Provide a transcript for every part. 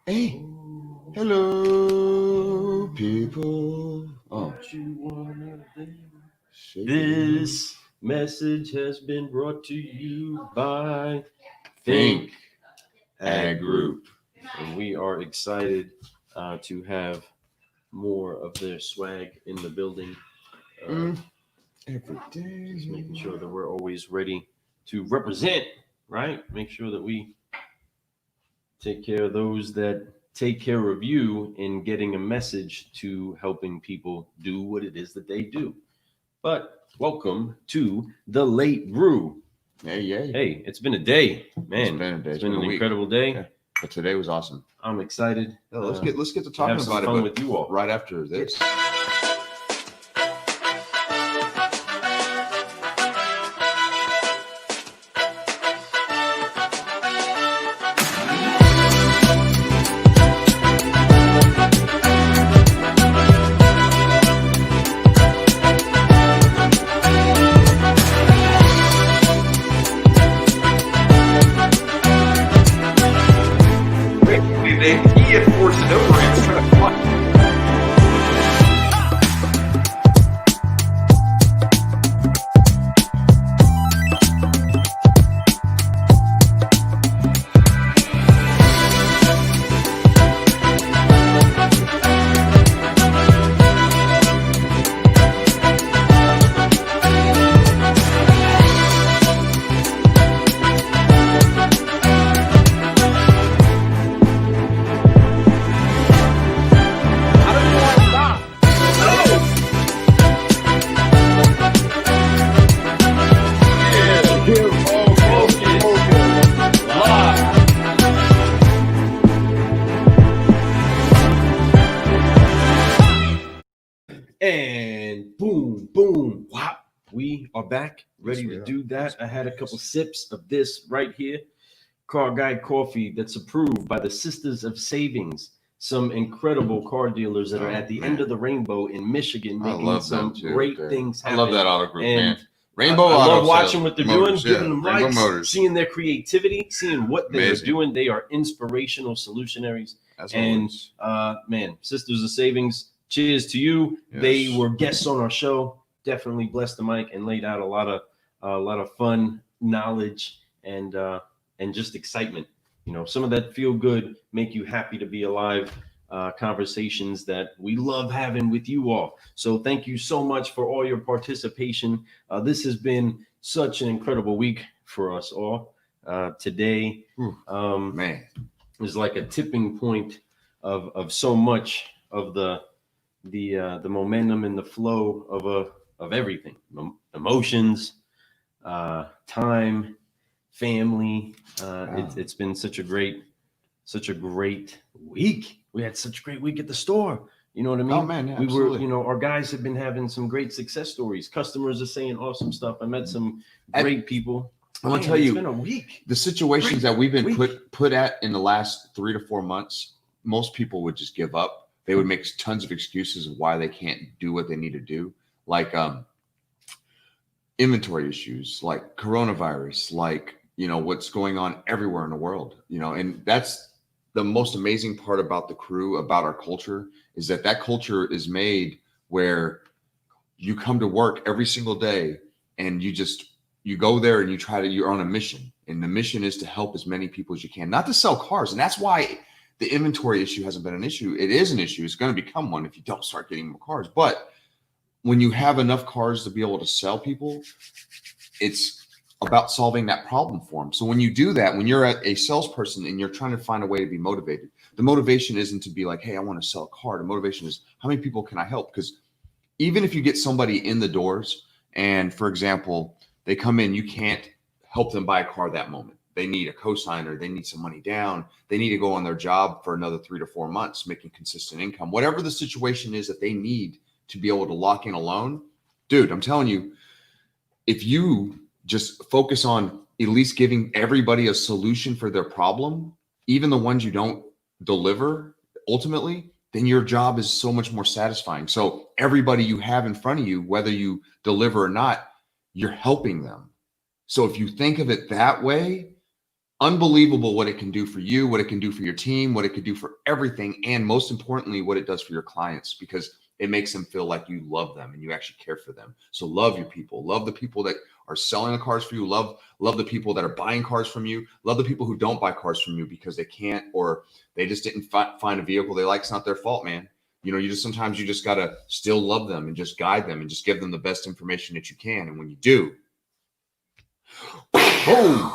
Hey, hello, people. Oh, This message has been brought to you by Think Ag Ag Group. And we are excited to have more of their swag in the building. Every day. Just making sure that we're always ready to represent, right? Make sure that we take care of those that take care of you in getting a message to helping people do what it is that they do. But welcome to the late brew. Hey, yay. Hey, it's been a day, man. It's been a day. It's been an a week. incredible day. Yeah. But today was awesome. I'm excited. Yeah, let's get to to talking have some about fun it, with you all. right after this. He had forced it over and trying to fly. And boom, boom, whop. We are back, ready Yes, we to are. do that. I had a couple sips of this right here. Car Guide coffee that's approved by the Sisters of Savings, some incredible car dealers that are at the end of the rainbow in Michigan, I making love some them too, great dude. things I happen. love that auto group, And man. Rainbow I Auto love watching Sales what they're Motors, doing, yeah. giving them Rainbow likes, Motors. seeing their creativity, seeing what they Amazing. are doing. They are inspirational solutionaries. As And always. man, Sisters of Savings, cheers to you. Yes. They were guests on our show. Definitely blessed the mic and laid out a lot of fun knowledge and just excitement. You know, some of that feel good, make you happy to be alive. Conversations that we love having with you all. So thank you so much for all your participation. This has been such an incredible week for us all. Today Man. is like a tipping point of so much of the momentum and the flow of everything, emotions, time, family. It's been such a great week. We had such a great week at the store. You know what I mean? Oh, man, yeah, we were, absolutely. our guys have been having some great success stories. Customers are saying awesome stuff. I met some great people. I'm gonna Man, tell it's you, been a week. the situations that we've been Week. put at in the last 3 to 4 months, most people would just give up. They would make tons of excuses of why they can't do what they need to do, like inventory issues, like coronavirus, like what's going on everywhere in the world. And that's the most amazing part about the crew, about our culture, is that culture is made where you come to work every single day and you go there and you're on a mission, and the mission is to help as many people as you can, not to sell cars. And that's why the inventory issue hasn't been an issue. It is an issue. It's going to become one if you don't start getting more cars. But when you have enough cars to be able to sell people, it's about solving that problem for them. So when you do that, when you're a salesperson and you're trying to find a way to be motivated, the motivation isn't to be like, hey, I want to sell a car. The motivation is, how many people can I help? Because even if you get somebody in the doors and, for example, they come in, you can't help them buy a car that moment. They need a cosigner. They need some money down. They need to go on their job for another 3 to 4 months, making consistent income. Whatever the situation is that they need to be able to lock in a loan, dude, I'm telling you, if you just focus on at least giving everybody a solution for their problem, even the ones you don't deliver ultimately, then your job is so much more satisfying. So everybody you have in front of you, whether you deliver or not, you're helping them. So if you think of it that way, unbelievable what it can do for you, what it can do for your team, what it could do for everything, and most importantly, what it does for your clients, because it makes them feel like you love them and you actually care for them. So love your people, love the people that are selling the cars for you, love the people that are buying cars from you, love the people who don't buy cars from you because they can't, or they just didn't find a vehicle they like. It's not their fault, man. You know, sometimes you just got to still love them and just guide them and just give them the best information that you can. And when you do, boom.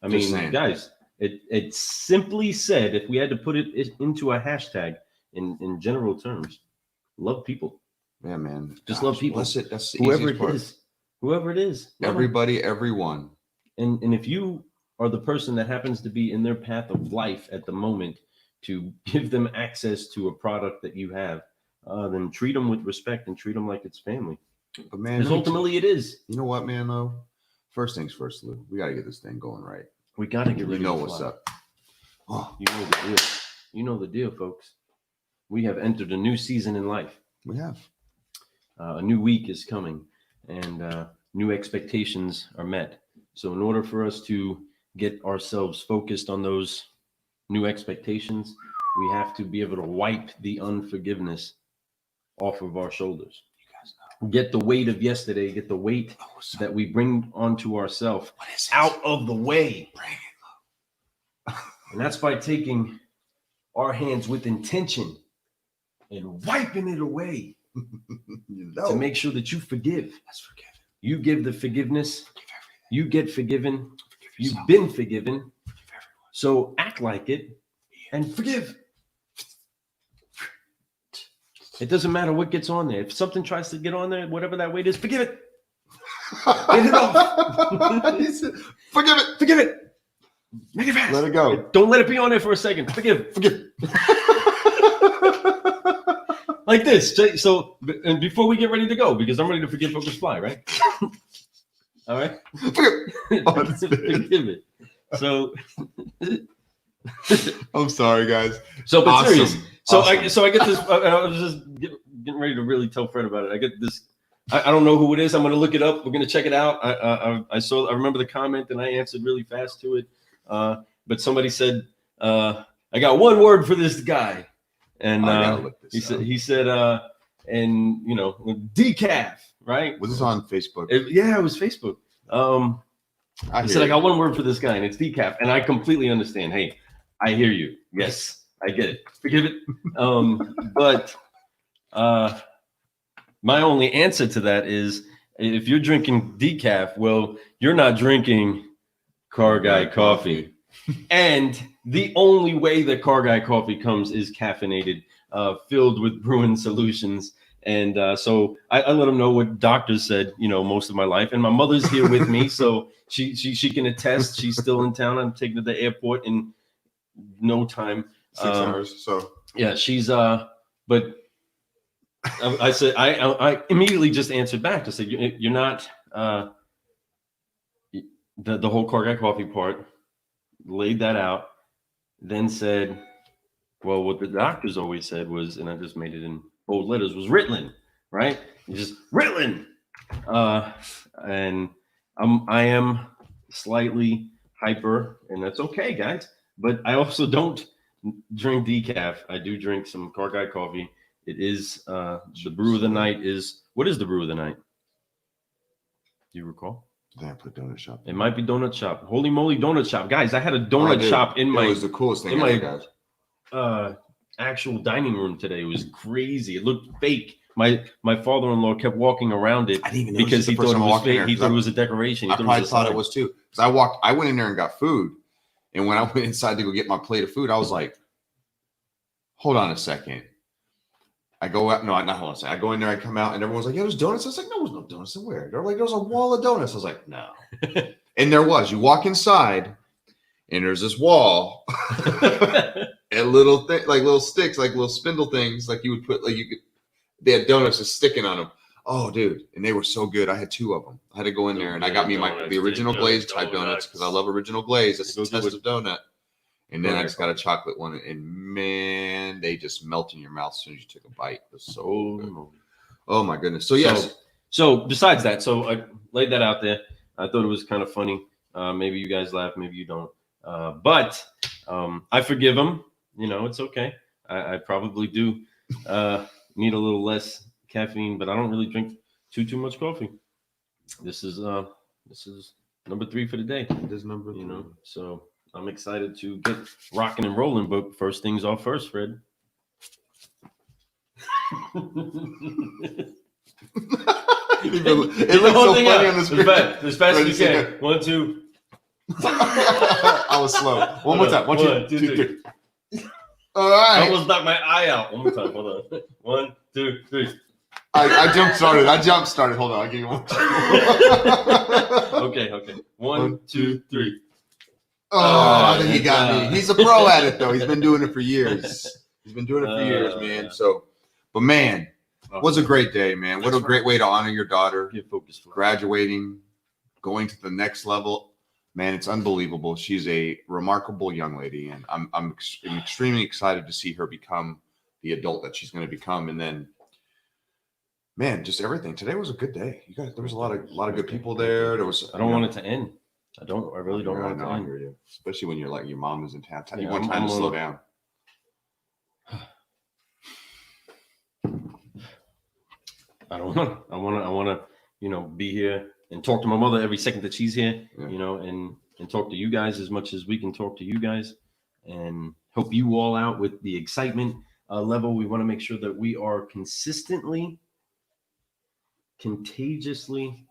I Just mean, saying. guys, it simply said, if we had to put it into a hashtag in general terms, love people. Yeah, man. Just love people. That's it. That's the Whoever easiest it part. is, whoever it is, love 'em. Everybody, everyone. And if you are the person that happens to be in their path of life at the moment to give them access to a product that you have, then treat them with respect and treat them like it's family. But man, Because ultimately it is. you know what, man, though? First things first, Lou. We got to get this thing going right. We got to get ready. You know to what's fly. up. Oh, You know the deal. You know the deal, folks. We have entered a new season in life. we have. A new week is coming, and new expectations are met. So in order for us to get ourselves focused on those new expectations, we have to be able to wipe the unforgiveness off of our shoulders. Get the weight of yesterday, get the weight that we bring onto ourselves out of the way. And that's by taking our hands with intention and wiping it away to make sure that you forgive. That's forgiven. You give the forgiveness. Forgive everything. You get forgiven. Forgive You've yourself. been forgiven. Forgive everyone. So act like it and forgive. It doesn't matter what gets on there. If something tries to get on there, whatever that weight is, forgive it. Get it off. He said, forgive it. Forgive it. Make it fast. Let it go. Don't let it be on there for a second. Forgive. Forgive. Like this. So, and before we get ready to go, because I'm ready to forgive Focus Fly, right? All right. Forgive. Oh, that's good. Forgive it. So, I'm sorry, guys. but Awesome. serious. So Awesome. I get this. I was just getting ready to really tell Fred about it. I get this. I don't know who it is. I'm going to look it up. We're going to check it out. I remember the comment and I answered really fast to it. But somebody said, I got one word for this guy. And I gotta look this up. he said, and you know, decaf, right? Was this on Facebook? Yeah, it was Facebook. He said, I got one word for this guy, and it's decaf. And I completely understand. Hey, I hear you. Yes, I get it. Forgive it. But my only answer to that is, if you're drinking decaf, well, you're not drinking Car Guy coffee. And the only way that Car Guy coffee comes is caffeinated, filled with brewing solutions. And so I let them know what doctors said, you know, most of my life. And my mother's here with me, so she can attest. She's still in town. I'm taking her to the airport in no time. 6 hours. So Yeah, she's but I said I immediately just answered back to say you're not the whole Car Guy coffee part. Laid that out, then said, well, what the doctors always said was, and I just made it in bold letters, was Ritalin, right? Just Ritalin. And I am slightly hyper, and that's okay, guys. But I also don't drink decaf. I do drink some Car Guy coffee. It is the brew of the night is, what is the brew of the night? Do you recall? then I put donut shop. It might be donut shop. Holy moly, donut shop, guys! I had a donut shop in It my was the coolest thing in ever, my guys. actual dining room today. It was crazy. It looked fake. My father-in-law kept walking around it I didn't even notice because the he first thought it time I was walked in fake. there, He 'cause thought it was a decoration. He I probably thought a it was too. Because I went in there and got food, and when I went inside to go get my plate of food, I was like, "Hold on a second." I go out. No, not hold on a second. I go in there. I come out, and everyone's like, "Yeah, there's donuts." I was like, "No, there's no donuts nowhere." They're like, "There's a wall of donuts." I was like, "No," and there was. You walk inside, and there's this wall, and little like little sticks, like little spindle things, like you would put, like you could. They had donuts just sticking on them. Oh, dude, and they were so good. I had 2 of them. I had to go in there, and I got me the original glaze type donuts because I love original glaze. That's the test of donut. And then I just got a chocolate one, and man, they just melt in your mouth as soon as you took a bite. It was so good. Oh my goodness. So yes. So besides that, so I laid that out there. I thought it was kind of funny. Maybe you guys laugh, maybe you don't. But I forgive him. You know, it's okay. I probably do need a little less caffeine, but I don't really drink too much coffee. This is number 3 for the day. It is number 3. You know, so I'm excited to get rocking and rolling. But first things off first, Fred. It looks so funny on the screen. As fast as you can. 1, 2. I was slow. One more time. 1, 2, 3. All I right. almost knocked my eye out. One more time. Hold on. 1, 2, 3. I jump started. Hold on. I'll give you one. Okay. 1, 2, 3. Oh, then you got me. He's a pro at it, though. He's been doing it for years. Man. So, but man, was a great day, man. What a great way to honor your daughter. Get focused. Graduating, going to the next level. Man, it's unbelievable. She's a remarkable young lady, and I'm extremely excited to see her become the adult that she's going to become. And then, man, just everything. Today was a good day. You guys, there was a lot of good people there. There was. I don't want it to end. I really don't want it to I end. hear you. Especially when you're like your mom is in town. You Yeah, want time to slow down. I want to, you know, be here and talk to my mother every second that she's here, Yeah. you know, and talk to you guys as much as we can talk to you guys, and help you all out with the excitement level. We want to make sure that we are consistently, contagiously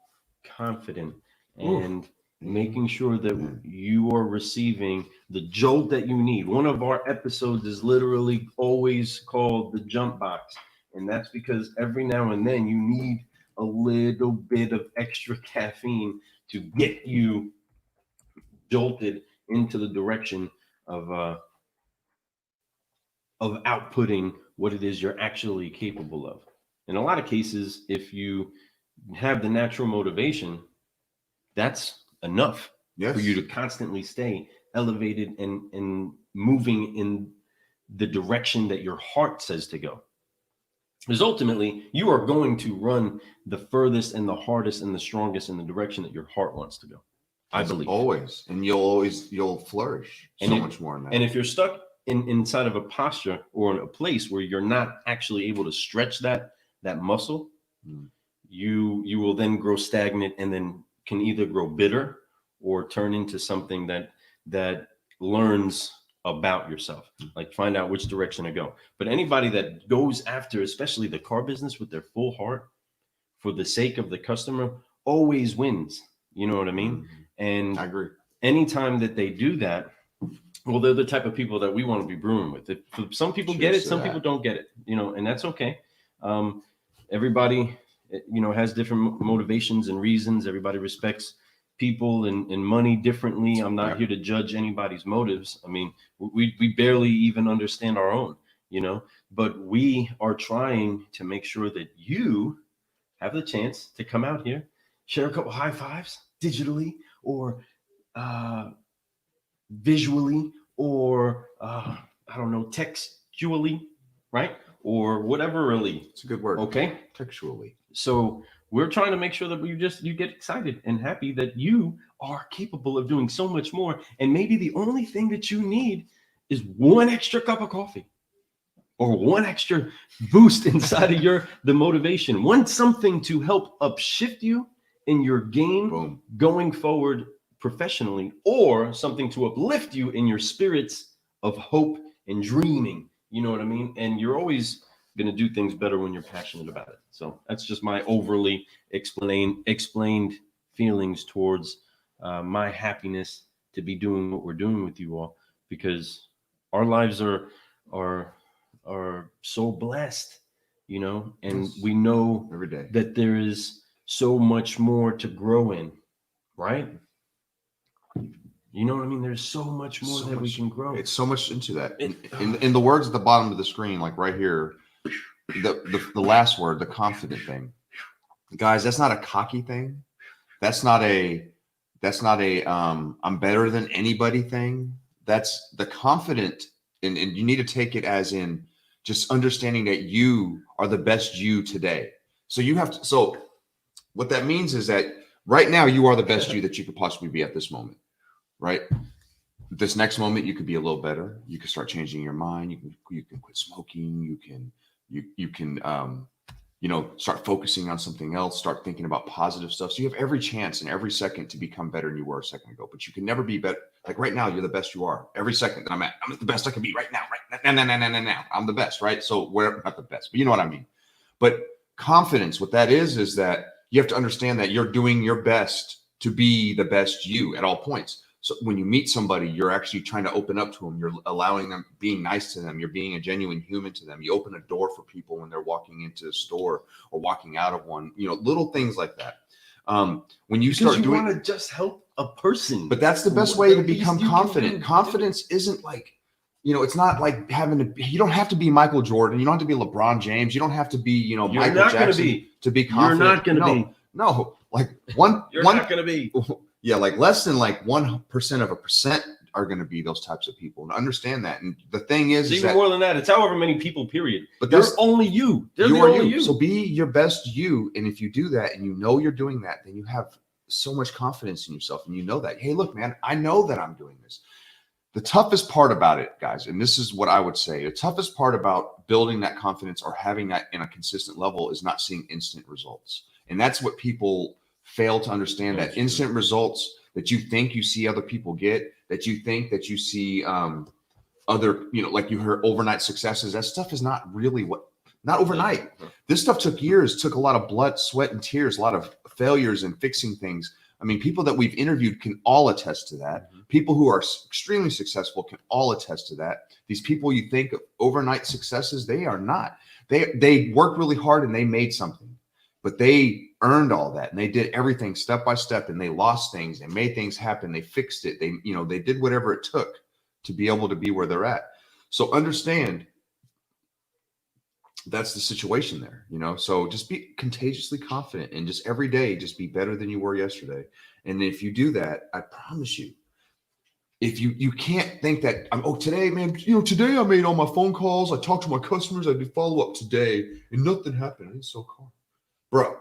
confident, and making sure that you are receiving the jolt that you need. One of our episodes is literally always called the jump box. And that's because every now and then you need a little bit of extra caffeine to get you jolted into the direction of outputting what it is you're actually capable of. In a lot of cases, if you have the natural motivation, that's enough for you to constantly stay elevated and moving in the direction that your heart says to go. Because ultimately, you are going to run the furthest and the hardest and the strongest in the direction that your heart wants to go. I believe Always. And you'll flourish much more in that. And if you're stuck inside of a posture or in a place where you're not actually able to stretch that muscle, you will then grow stagnant, and then can either grow bitter or turn into something that learns about yourself, like find out which direction to go. But anybody that goes after, especially the car business, with their full heart for the sake of the customer, always wins. You know what I mean? And I agree. Anytime that they do that, well, they're the type of people that we want to be brewing with. Some people get it, some people don't get it, you know, and that's okay. Everybody, you know, has different motivations and reasons. Everybody respects people and money differently. I'm not here to judge anybody's motives. I mean, we barely even understand our own, you know, but we are trying to make sure that you have the chance to come out here, share a couple high fives digitally or visually, or I don't know, textually, right? Or whatever, really. It's a good word. Okay. Textually. So we're trying to make sure that you get excited and happy that you are capable of doing so much more. And maybe the only thing that you need is one extra cup of coffee or one extra boost inside of the motivation. Want something to help upshift you in your game going forward professionally, or something to uplift you in your spirits of hope and dreaming. You know what I mean? And you're always going to do things better when you're passionate about it. So that's just my overly explained feelings towards my happiness to be doing what we're doing with you all, because our lives are so blessed, you know, and we know every day that there is so much more to grow in, right? You know what I mean? There's so much more that we can grow. It's so much into that. In the words at the bottom of the screen, like right here, the last word, the confident thing. Guys, that's not a cocky thing. That's not a I'm better than anybody thing. That's the confident, and you need to take it as in just understanding that you are the best you today. So you have to, so what that means is that right now you are the best you that you could possibly be at this moment. Right? this next moment, you could be a little better. You can start changing your mind. You can quit smoking. You can start focusing on something else. Start thinking about positive stuff. So you have every chance and every second to become better than you were a second ago. But you can never be better. Like right now, you're the best you are. Every second that I'm the best I can be right now. Right now. I'm the best. Right. So we're not the best, but you know what I mean. But confidence, what that is that you have to understand that you're doing your best to be the best you at all points. So when you meet somebody, you're actually trying to open up to them. You're allowing them, being nice to them. You're being a genuine human to them. You open a door for people when they're walking into a store or walking out of one, little things like that. When you start doing, want to just help a person, but that's the best way to become confident. Confidence isn't like, it's not like you don't have to be Michael Jordan. You don't have to be LeBron James. You don't have to be, Michael Jackson to be confident. You're not going to be. No, like not going to be. Yeah, like less than like 1% of a percent are going to be those types of people. And understand that. And the thing is even more than that. It's however many people, period. But there's only you. They're the only you. So be your best you. And if you do that and you're doing that, then you have so much confidence in yourself. And you know that, hey, look, man, I know that I'm doing this. The toughest part about it, guys, and this is what I would say, the toughest part about building that confidence or having that in a consistent level is not seeing instant results. And that's what people fail to understand, that instant results that you think you see other people get, that you think that you see other, like you heard overnight successes. That stuff is not really not overnight. This stuff took years, took a lot of blood, sweat, and tears, a lot of failures and fixing things. I mean, people that we've interviewed can all attest to that. People who are extremely successful can all attest to that. These people you think of overnight successes, they are not. They worked really hard and they made something, but they earned all that and they did everything step by step, and they lost things. They made things happen. They fixed it. They did whatever it took to be able to be where they're at. So understand that's the situation there, so just be contagiously confident and just every day, just be better than you were yesterday. And if you do that, I promise you, if you can't think that today, man, today I made all my phone calls. I talked to my customers. I did follow up today and nothing happened. It's so calm, bro.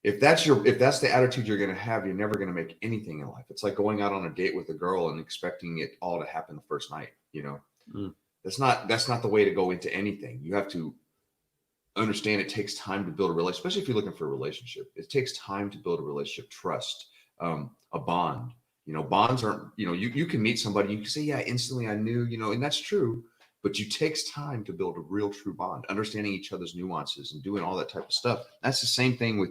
If that's the attitude you're going to have, you're never going to make anything in life. It's like going out on a date with a girl and expecting it all to happen the first night, That's not the way to go into anything. You have to understand it takes time to build a relationship, especially if you're looking for a relationship. It takes time to build a relationship, trust, a bond. Bonds aren't, you can meet somebody, you can say, yeah, instantly I knew, and that's true, but it takes time to build a real true bond, understanding each other's nuances and doing all that type of stuff. That's the same thing with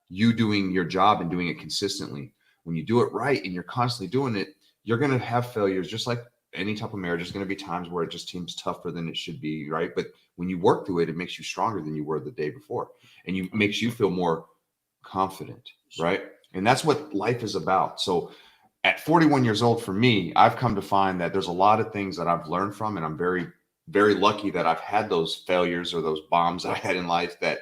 you doing your job and doing it consistently. When you do it right and you're constantly doing it, you're going to have failures, just like any type of marriage. There's going to be times where it just seems tougher than it should be, right? But when you work through it, it makes you stronger than you were the day before, and you makes you feel more confident, right? And that's what life is about. So at 41 years old, for me, I've come to find that there's a lot of things that I've learned from, and I'm very, very lucky that I've had those failures or those bombs I had in life that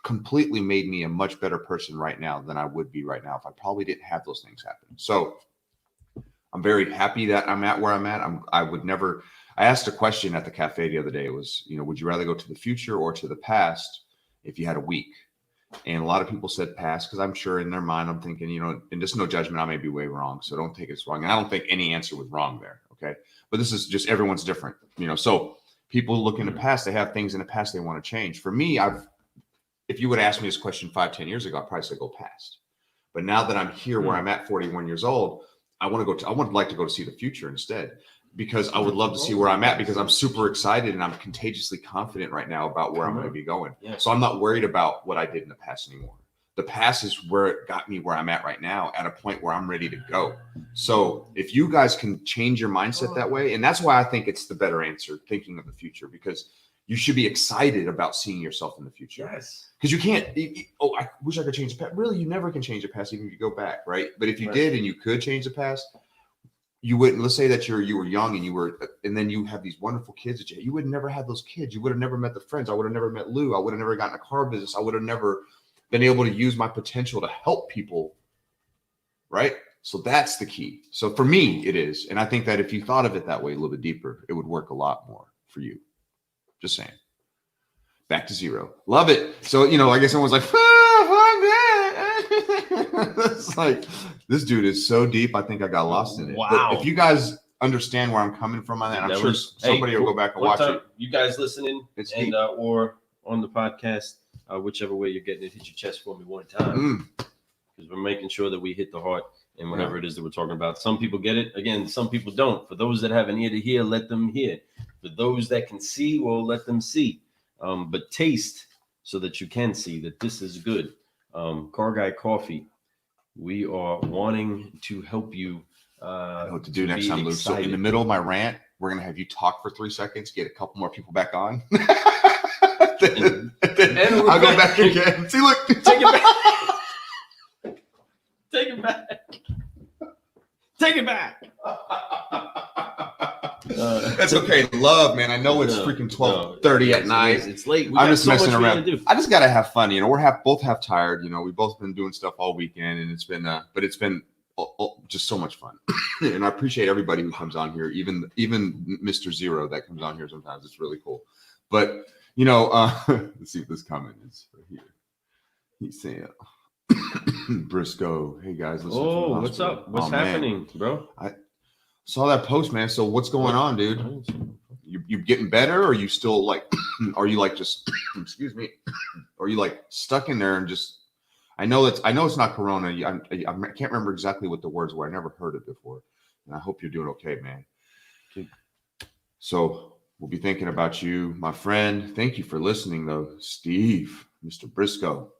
completely made me a much better person right now than I would be right now if I probably didn't have those things happen. So I'm very happy that I'm at where I'm at. I asked a question at the cafe the other day. It was, would you rather go to the future or to the past if you had a week? And a lot of people said past, because I'm sure in their mind, I'm thinking, and just no judgment, I may be way wrong. So don't take it as wrong. And I don't think any answer was wrong there. Okay. But this is just, everyone's different, so people look in the past, they have things in the past they want to change. For me, if you would ask me this question 5-10 years ago, I'd probably say go past. But now that I'm here where I'm at 41 years old, I would like to go to see the future instead, because I would love to see where I'm at, because I'm super excited and I'm contagiously confident right now about where I'm going to be going. Yeah. So I'm not worried about what I did in the past anymore. The past is where it got me where I'm at right now, at a point where I'm ready to go. So if you guys can change your mindset that way, and that's why I think it's the better answer, thinking of the future, because you should be excited about seeing yourself in the future. Yes. Because you can't, I wish I could change the past. Really, you never can change the past, even if you go back, right? But if you did and you could change the past, you wouldn't. Let's say that you were young and then you have these wonderful kids that you would have never had those kids. You would have never met the friends. I would have never met Lou. I would have never gotten a car business. I would have never been able to use my potential to help people, right? So that's the key. So for me, it is. And I think that if you thought of it that way a little bit deeper, it would work a lot more for you. Just saying. Back to zero. Love it. So, I guess someone's like, fuck that. It's like this dude is so deep. I think I got lost in it. Wow. But if you guys understand where I'm coming from on that, I'm That sure was- somebody hey, will go back and one watch time, it. You guys listening It's and deep. or on the podcast, whichever way you're getting it, hit your chest for me one time, because we're making sure that we hit the heart and whatever it is that we're talking about. Some people get it. Again, some people don't. For those that have an ear to hear, let them hear. For those that can see, well, let them see. But taste so that you can see that this is good. Car Guy Coffee, we are wanting to help you. I know what to do next be time, Luke. So in excited. the middle of my rant, we're gonna have you talk for 3 seconds, get a couple more people back on. then we're I'll go back. back again. See, look, Take it back. Take it back. Take it back. That's okay. Love, man. I know it's freaking 12:30 at night. It's late. I'm just messing much we around. gotta do. I just gotta have fun. You know, we're both half tired. You know, we've both been doing stuff all weekend, and it's been, but it's been just so much fun. And I appreciate everybody who comes on here, even Mr. Zero that comes on here sometimes. It's really cool. But you know, let's see what this comment is right here. He's saying, Briscoe, hey guys, listen. Oh, what's up? What's happening, bro? Saw that post, man. So what's going on, dude? You getting better, or you still like? Are you like just? Excuse me. Are you like stuck in there and just? I know it's not Corona. I can't remember exactly what the words were. I never heard it before, and I hope you're doing okay, man. So we'll be thinking about you, my friend. Thank you for listening, though, Steve, Mr. Briscoe.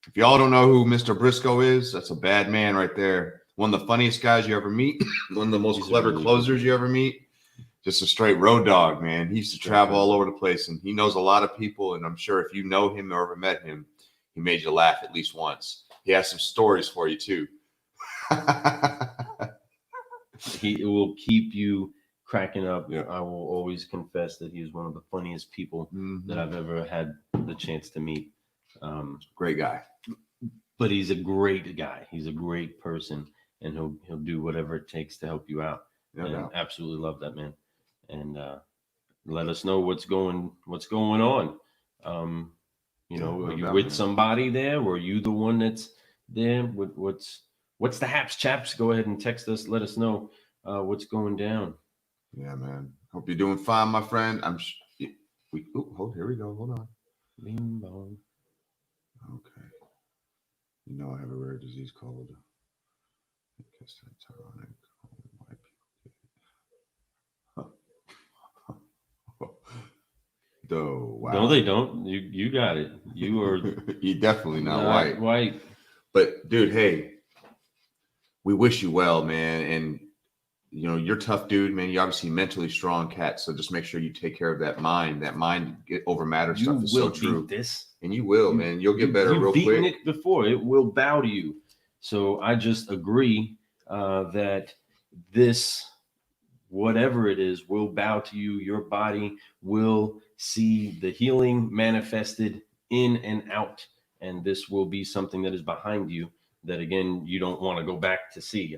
If y'all don't know who Mr. Briscoe is, that's a bad man right there. One of the funniest guys you ever meet. One of the most clever closers you ever meet. Just a straight road dog, man. He used to travel all over the place, and he knows a lot of people. And I'm sure if you know him or ever met him, he made you laugh at least once. He has some stories for you too. He will keep you cracking up. Yeah. I will always confess that he is one of the funniest people that I've ever had the chance to meet. Great guy. But he's a great guy. He's a great person, and he'll do whatever it takes to help you out. No doubt. Absolutely love that man. And let us know what's going on. You know, are you with somebody there? Or are you the one that's there? What's the haps, chaps? Go ahead and text us. Let us know what's going down. Yeah, man. Hope you're doing fine, my friend. Here we go. Hold on. Bing bong. Okay. You know I have a rare disease called wow. No, they don't. You got it. You are you definitely not white. White. But dude, hey, we wish you well, man. And you know, you're a tough dude, man. You're obviously mentally strong cat. So just make sure you take care of that mind. That mind get over matter stuff is so true. This. And you will, man. You'll get better real quick. You've beaten it before. It will bow to you. So I just agree that this, whatever it is, will bow to you. Your body will see the healing manifested in and out. And this will be something that is behind you that, again, you don't want to go back to see.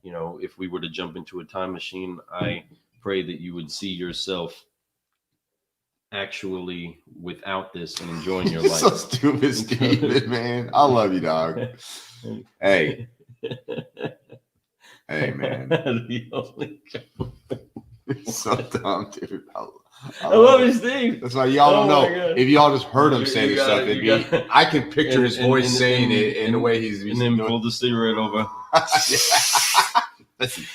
If we were to jump into a time machine, I pray that you would see yourself actually without this and enjoying your life. So stupid, Steven, man. I love you, dog. Hey, man. So dumb, dude. I love you, Steve. That's why y'all don't know. If y'all just heard him say this stuff, I can picture his voice saying it in the way he's and then pull the cigarette over. Listen.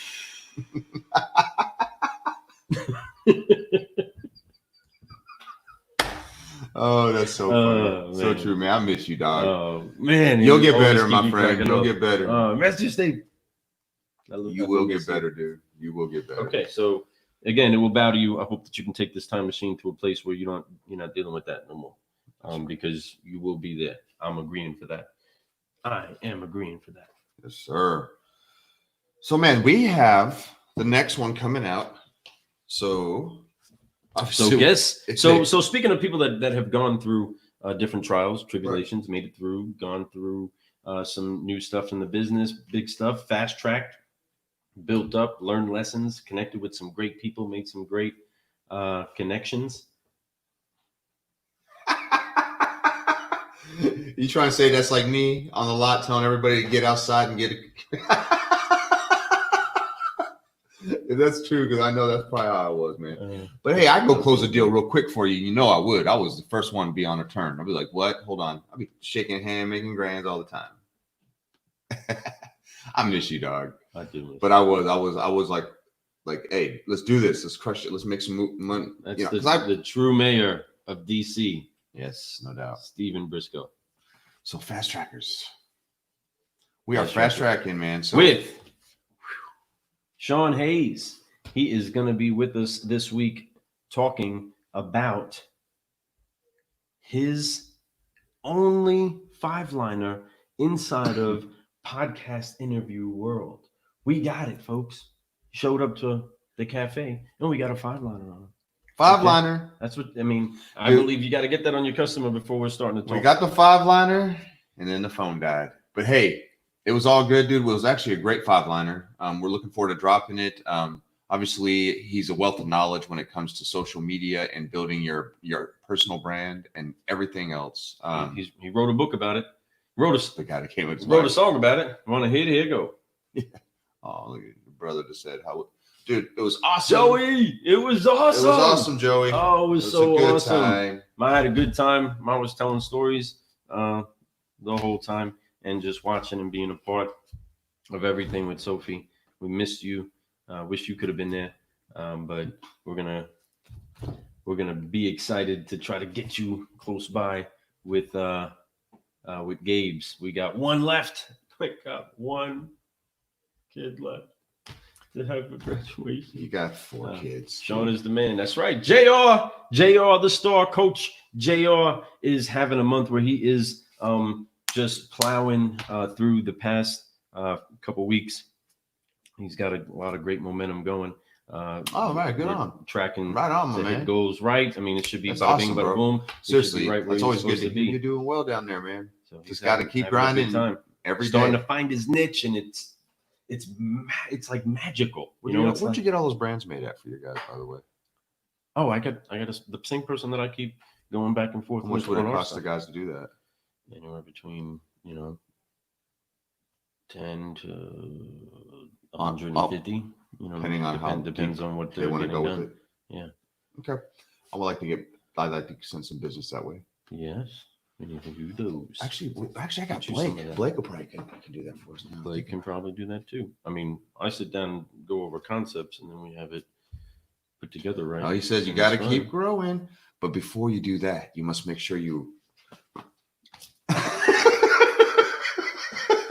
Oh, that's so funny. So true, man. I miss you, dog. Oh, man. You'll get better, my friend. You'll get better. Mr. Steve. You will get better, dude. You will get better. Okay, so again, it will bow to you. I hope that you can take this time machine to a place where you're not dealing with that no more. Because you will be there. I'm agreeing for that. I am agreeing for that. Yes, sir. So, man, we have the next one coming out. So speaking of people that have gone through different trials, tribulations, made it through, gone through some new stuff in the business, big stuff, fast tracked, built up, learned lessons, connected with some great people, made some great connections. You trying to say that's like me on the lot telling everybody to get outside and get it? If that's true, because I know that's probably how I was, man. But hey, I'd go close a deal real quick for you. You know I would. I was the first one to be on a turn. I'd be like, what? Hold on. I'll be shaking hand, making grands all the time. I miss you, dog. I do. But I was like, hey, let's do this. Let's crush it. Let's make some money. That's You know, the true mayor of DC. yes, no doubt. Stephen Briscoe. So fast trackers. We are Fast fast trackers. tracking, man. So With Sean Hayes. He is going to be with us this week talking about his only 5-liner inside of podcast interview world. We got it, folks. Showed up to the cafe and we got a 5-liner on. 5-liner. That's what I mean. I Dude, believe you got to get that on your customer before we're starting to talk. we got the 5-liner, and then the phone died. But hey, it was all good, dude. It was actually a great 5-liner. We're looking forward to dropping it. Obviously, he's a wealth of knowledge when it comes to social media and building your personal brand and everything else. He wrote a book about it. The guy that came with Wrote a song about it. Want to hit? Here you go. Oh, look at your brother just said how. Dude, it was awesome. Joey, it was awesome. It was awesome, Joey. Oh, it was so a good awesome. time. I had a good time. I was telling stories the whole time and just watching and being a part of everything with Sophie. We missed you. Wish you could have been there, but we're gonna be excited to try to get you close by with Gabe's. We got one left. We got one kid left to have a graduation. You got 4 kids. Sean is the man. That's right. JR, the star coach. JR is having a month where he is just plowing through the past couple weeks. He's got a lot of great momentum going. Oh, right. Good on. Tracking right on, my the man. hit goes right. I mean, it should be That's bada bing, awesome, bada bro. boom. Seriously, right that's always good to be. You're doing well down there, man. So Just got to keep grinding time. every Starting day. to find his niche, and it's like magical. Where'd you get all those brands made at for your guys, by the way? Oh, I got the same person that I keep going back and forth. How much would with it on our cost the stuff. guys to do that? Anywhere between 10 to On- 150. Depending on how depends deep on what they they're want to getting go done. with it. Yeah. Okay. I'd like to send some business that way. Yes. We need to do those. Actually, I got Get you some of Blake. that. Blake will probably can do that for us now. Blake can probably do that too. I mean, I sit down and go over concepts, and then we have it put together, right? Oh, he said you And got to it's fun. keep growing, but before you do that, you must make sure you.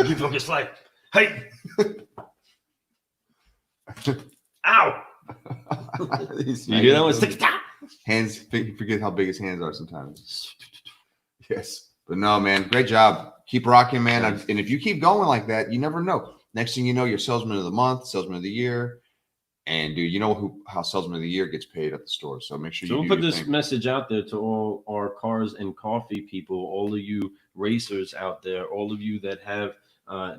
You focus like, hey, ow! You hear that one? Stick, stop. Hands, forget how big his hands are sometimes. Yes. But no, man, great job. Keep rocking, man. Thanks. And if you keep going like that, you never know. Next thing you know, you're salesman of the month, salesman of the year. And dude, you know how salesman of the year gets paid at the store. So make sure So you we'll do put your this thing. message out there to all our cars and coffee people, all of you racers out there, all of you that have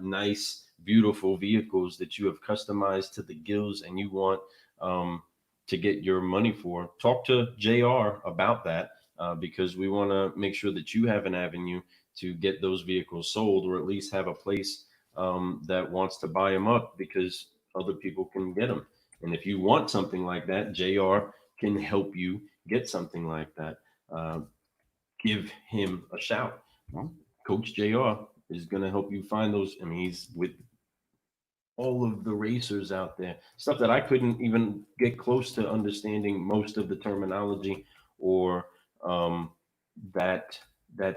nice, beautiful vehicles that you have customized to the gills and you want to get your money for. Talk to JR about that because we want to make sure that you have an avenue to get those vehicles sold, or at least have a place that wants to buy them up because other people can get them. And if you want something like that, JR can help you get something like that. Give him a shout. Well, Coach JR is going to help you find those. I mean, he's with all of the racers out there, stuff that I couldn't even get close to understanding most of the terminology or that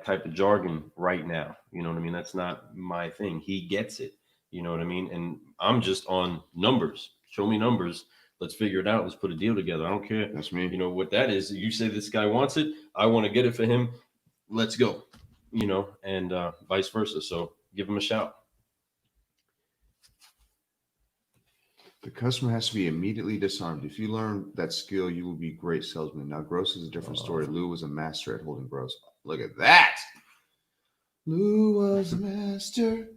type of jargon right now. You know what I mean? That's not my thing. He gets it. You know what I mean? And I'm just on numbers. Show me numbers. Let's figure it out. Let's put a deal together. I don't care. that's me. You know what that is. You say this guy wants it. I want to get it for him. Let's go. And vice versa. So give him a shout. The customer has to be immediately disarmed. If you learn that skill, you will be a great salesman. Now, gross is a different story. Lou was a master at holding gross. Look at that. Lou was a master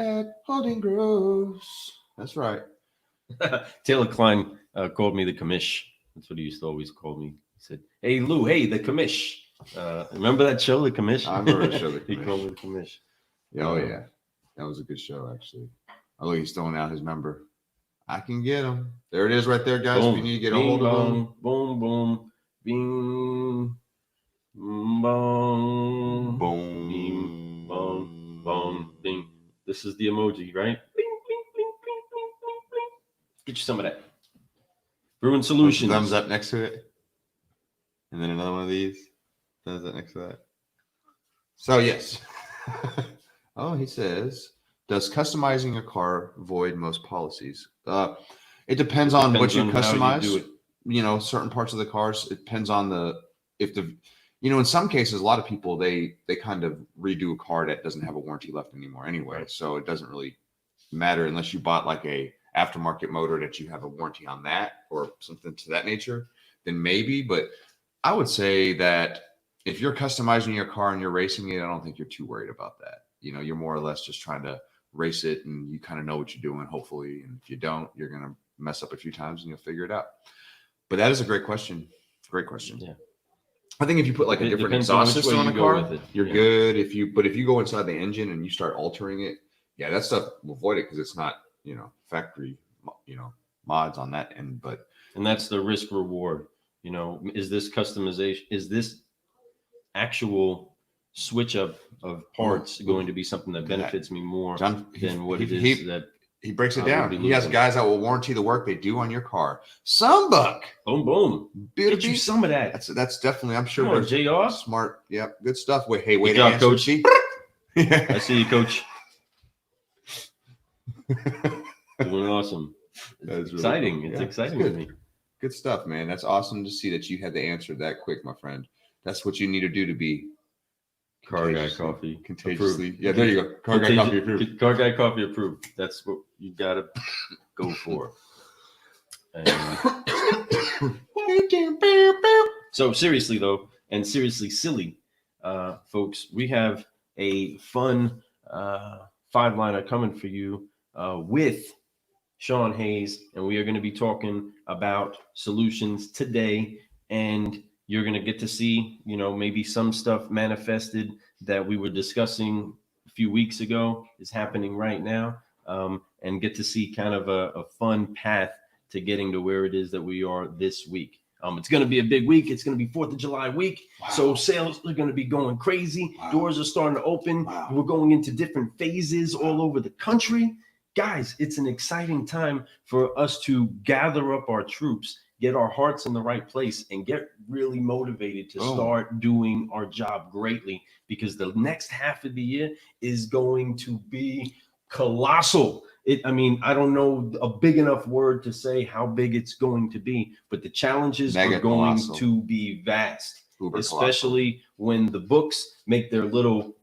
at holding gross. That's right. Taylor Klein called me the commish. That's what he used to always call me. He said, "Hey Lou, hey the commish." Remember that show, The Commission? I remember the show, The He called Commission. it The Commission. Oh yeah, that was a good show actually. Oh, look, he's throwing out his number. I can get him. There it is, right there, guys. Boom. If you need to get a Bing, hold of him, bong, boom, boom, bing, bong, boom, bing, bong, bong, ding. This is the emoji, right? Bling, bling, bling, bling, bling, bling, bling. Get you some of that. Brewing Solutions. Thumbs up next to it, and then another one of these. Thumbs up next to that. So yes. Oh, he says, does customizing a car void most policies? It depends on what you Depends on how you customize. do it. You know, certain parts of the cars. It depends on in some cases, a lot of people they kind of redo a car that doesn't have a warranty left anymore anyway. Right. So it doesn't really matter unless you bought like a aftermarket motor that you have a warranty on that or something to that nature. Then maybe, but I would say that if you're customizing your car and you're racing it, I don't think you're too worried about that. You know, you're more or less just trying to race it and you kind of know what you're doing, hopefully. And if you don't, you're going to mess up a few times and you'll figure it out. But that is a great question. Great question. Yeah. I think if you put like a It different depends on exhaust which system way on you the go car, with it. you're Yeah. good. If you go inside the engine and you start altering it, yeah, that stuff will avoid it because it's not, factory, mods on that end. But And that's the risk reward. Is this customization? Is this actual switch up of parts going to be something that benefits me more John, than what it he- is that he breaks it I would down. be He has losing. guys that will warranty the work they do on your car. Some buck. boom boom get you Beauty. some of that. That's definitely, I'm sure Come on, there's JR. smart. Yep. Good stuff. Wait, hey, wait, Good job, answer, Coach. see? I see you, Coach. Doing awesome. That is It's really exciting. cool. It's Yeah, exciting it's to good. me. Good stuff, man. That's awesome to see that you had the answer that quick, my friend. That's what you need to do to be Car guy contagiously- coffee. Contagiously. Approved. Yeah, there you go. Car guy coffee approved. Car guy coffee approved. That's what you gotta go for. And so seriously though, and seriously silly, folks, we have a fun 5-liner coming for you with Sean Hayes, and we are going to be talking about solutions today. And you're going to get to see, maybe some stuff manifested that we were discussing a few weeks ago is happening right now, and get to see kind of a fun path to getting to where it is that we are this week. It's going to be a big week. It's going to be 4th of July week. Wow. So sales are going to be going crazy. Wow. Doors are starting to open. Wow. We're going into different phases all over the country. Guys, it's an exciting time for us to gather up our troops, get our hearts in the right place, and get really motivated to Boom. start doing our job greatly, because the next half of the year is going to be colossal. I don't know a big enough word to say how big it's going to be, but the challenges Mega are going colossal. to be vast, Uber especially when the books make their little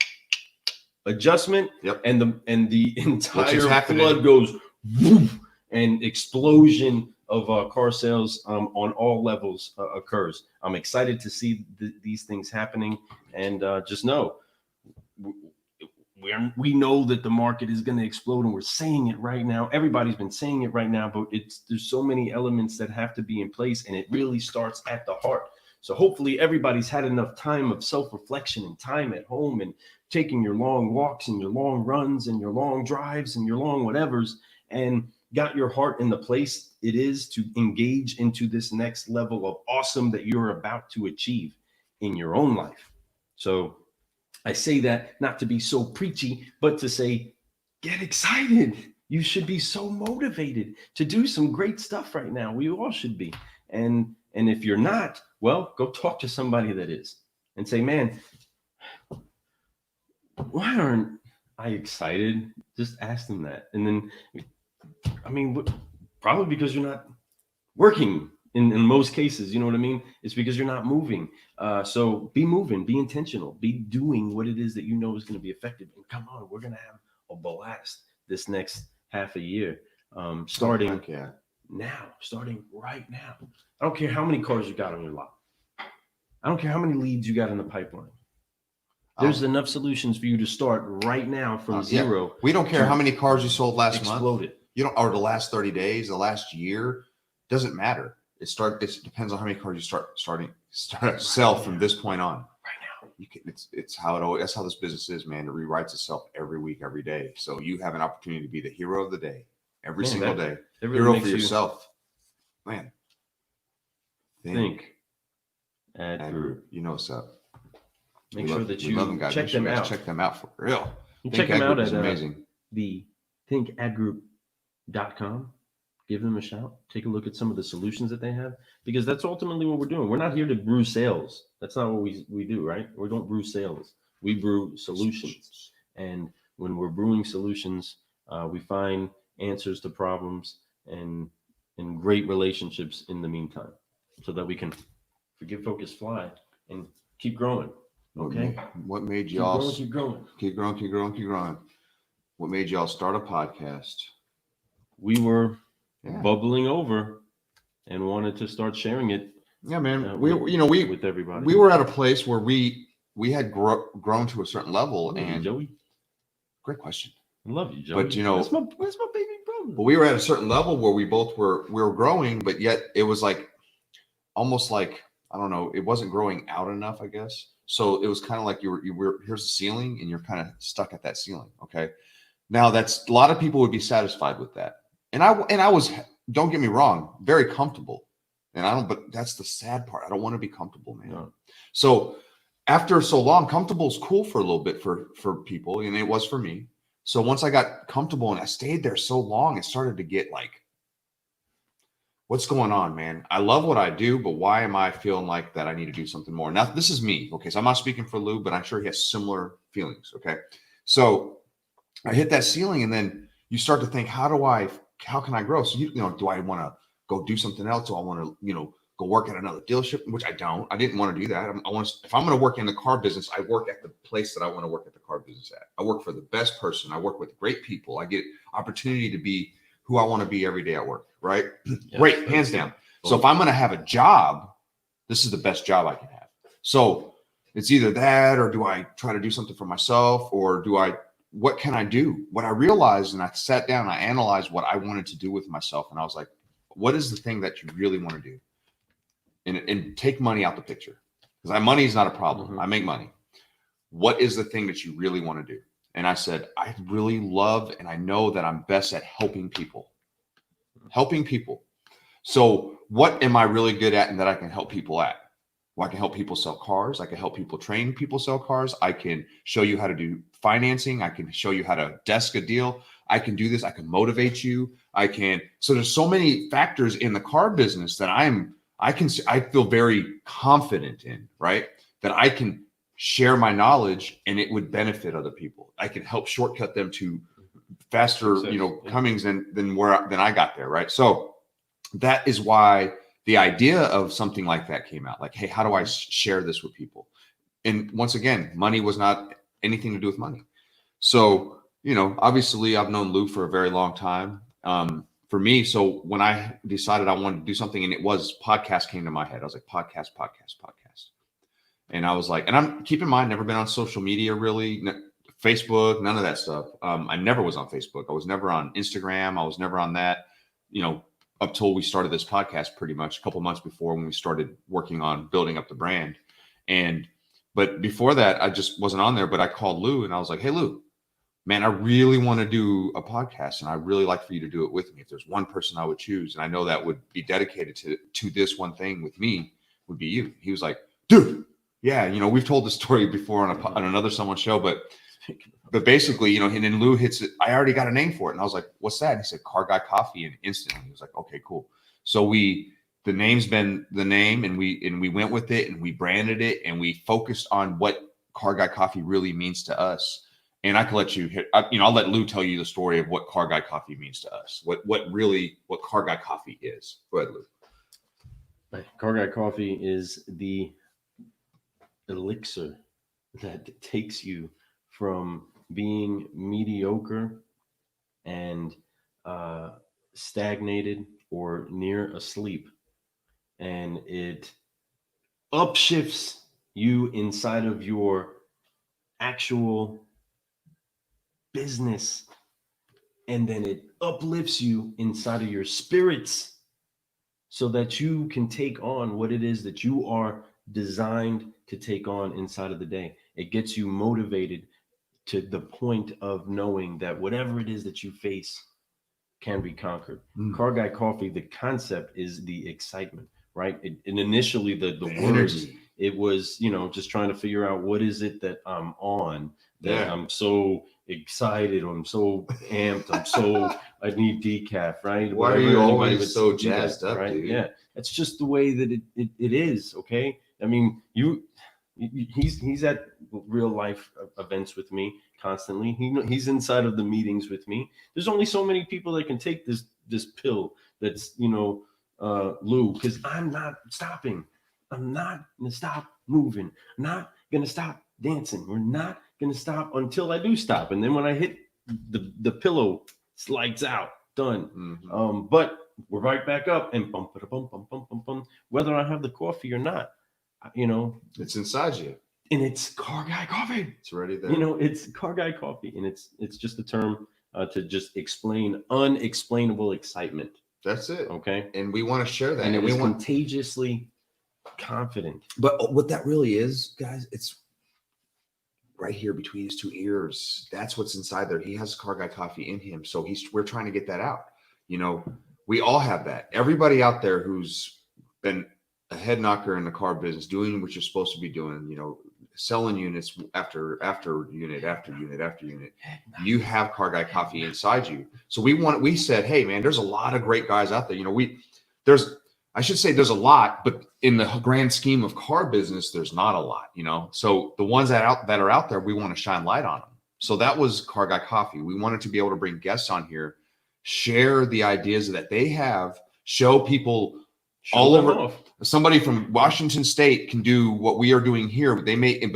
adjustment. Yep. And the Which entire is happening. flood goes woof, and explosion of car sales on all levels occurs. I'm excited to see these things happening, and just know we know that the market is going to explode, and we're saying it right now. Everybody's been saying it right now, but there's so many elements that have to be in place, and it really starts at the heart. So hopefully everybody's had enough time of self-reflection and time at home, and taking your long walks and your long runs and your long drives and your long whatevers, and got your heart in the place it is to engage into this next level of awesome that you're about to achieve in your own life. So I say that not to be so preachy, but to say, get excited. You should be so motivated to do some great stuff right now. We all should be. And if you're not, well, go talk to somebody that is and say, man, why aren't I excited? Just ask them that. And then, probably because you're not working in most cases, you know what I mean? It's because you're not moving. So be moving, be intentional, be doing what it is that you know is going to be effective. And come on, we're going to have a blast this next half a year, starting starting right now. I don't care how many cars you got on your lot. I don't care how many leads you got in the pipeline. There's enough solutions for you to start right now from zero. We don't care how many cars you sold last month. Explode it. Or the last 30 days, the last year, doesn't matter. It depends on how many cars you sell from this point on. Right it's how it always, that's how this business is, man. It rewrites itself every week, every day. So you have an opportunity to be the hero of the day every Man, single that- day. It really Hero makes for you yourself, man. think. Ad Ad Group. Group. You know what's up. Make We sure love- that we you love them, guys. check Make sure them you guys out. check them out for real. You Think check them Ad out Group is at amazing. the thinkadgroup.com. Give them a shout. Take a look at some of the solutions that they have, because that's ultimately what we're doing. We're not here to brew sales. That's not what we do, right? We don't brew sales. We brew solutions. And when we're brewing solutions, we find answers to problems and great relationships in the meantime, so that we can forgive, focus, fly, and keep growing. Okay. What made Keep y'all growing, keep growing. keep growing, keep growing, keep growing? What made y'all start a podcast? We were Yeah. bubbling over and wanted to start sharing it Yeah, man. with We everybody. we were at a place where we had grown to a certain level, I love you, and Joey. great question. I love you, Joey. But you know, that's my baby brother. but we were at a certain level where we were growing, but yet it was like almost like, I don't know, it wasn't growing out enough, I guess. So it was kind of like you were here's the ceiling, and you're kind of stuck at that ceiling. Okay. Now that's a lot of people would be satisfied with that. And I was, don't get me wrong, very comfortable. But that's the sad part. I don't want to be comfortable, man. No. So after so long, comfortable is cool for a little bit for people, and it was for me. So once I got comfortable and I stayed there so long, it started to get like, what's going on, man? I love what I do, but why am I feeling like that I need to do something more? Now, this is me. Okay. So I'm not speaking for Lou, but I'm sure he has similar feelings. Okay. So I hit that ceiling, and then you start to think, how can I grow? So, do I want to go do something else? Do I want to, go work at another dealership, which I don't. I didn't want to do that. If I'm going to work in the car business, I work at the place that I want to work at the car business at. I work for the best person. I work with great people. I get opportunity to be who I want to be every day at work. Right? Yes, Great, hands down. So if I'm going to have a job, this is the best job I can have. So it's either that, or do I try to do something for myself, or what can I do? What I realized, and I sat down, I analyzed what I wanted to do with myself. And I was like, what is the thing that you really want to do? And take money out the picture, because money is not a problem. Mm-hmm. I make money. What is the thing that you really want to do? And I said, I really love, and I know that I'm best at helping people. So what am I really good at and that I can help people at? Well, I can help people sell cars. I can help people train people sell cars. I can show you how to do financing. I can show you how to desk a deal. I can do this. I can motivate you. So there's so many factors in the car business that I feel very confident in, right? That I can share my knowledge and it would benefit other people. I can help shortcut them to faster, comings than I got there, right? So that is why the idea of something like that came out. Like, hey, how do I share this with people? And once again, money was not anything to do with money. So, obviously I've known Lou for a very long time. For me, so when I decided I wanted to do something, and it was podcast came to my head, I was like, podcast. And I was like, and keep in mind, never been on social media really, Facebook, none of that stuff. I never was on Facebook. I was never on Instagram. I was never on that, up till we started this podcast, pretty much a couple months before, when we started working on building up the brand. But before that, I just wasn't on there. But I called Lou and I was like, hey, Lou, man, I really want to do a podcast, and I really like for you to do it with me. If there's one person I would choose, and I know that would be dedicated to this one thing with me, would be you. He was like, dude, yeah, we've told this story before on another someone's show, but basically, and then Lou hits it. I already got a name for it, and I was like, what's that? And he said, Car Guy Coffee, and instantly he was like, okay, cool. So the name's been the name, and we went with it, and we branded it, and we focused on what Car Guy Coffee really means to us. And I can let you hit, I'll let Lou tell you the story of what Car Guy Coffee means to us. What Car Guy Coffee is. Go ahead, Lou. Car Guy Coffee is the elixir that takes you from being mediocre and stagnated or near asleep, and it upshifts you inside of your actual business, and then it uplifts you inside of your spirits, so that you can take on what it is that you are designed to take on inside of the day. It gets you motivated to the point of knowing that whatever it is that you face can be conquered. Car Guy Coffee, the concept is the excitement, right? And initially the words, energy. it was, just trying to figure out what is it that I'm on, that Yeah. I'm so excited, I'm so amped, I need decaf, right? Why are Whatever you anybody always would so do that, jazzed up, right? dude? Yeah, that's just the way that it is. Okay, I mean, he's at real life events with me constantly. He's inside of the meetings with me. There's only so many people that can take this pill that's Lou, because I'm not stopping. I'm not gonna stop moving. I'm not gonna stop dancing. We're not gonna stop until I do stop. And then when I hit the pillow, it's lights out, done. But we're right back up and bump it, bump, bump, bump, bump, bump. Whether I have the coffee or not, It's inside you. and it's Car Guy Coffee. It's already there. It's Car Guy Coffee, and it's just a term to just explain unexplainable excitement. That's it. Okay, And we want to share that. and it we is want. contagiously confident. But what that really is, guys, it's right here between his two ears. That's what's inside there. He has Car Guy Coffee in him, so we're trying to get that out. We all have that. Everybody out there who's been a head knocker in the car business, doing what you're supposed to be doing, selling units after unit after unit after unit. You have Car Guy Coffee inside you. So we said, hey man, there's a lot of great guys out there. I should say there's a lot, but in the grand scheme of car business, there's not a lot, So the ones that are out there, we want to shine light on them. So that was Car Guy Coffee. We wanted to be able to bring guests on here, share the ideas that they have, show people all over. Somebody from Washington State can do what we are doing here, but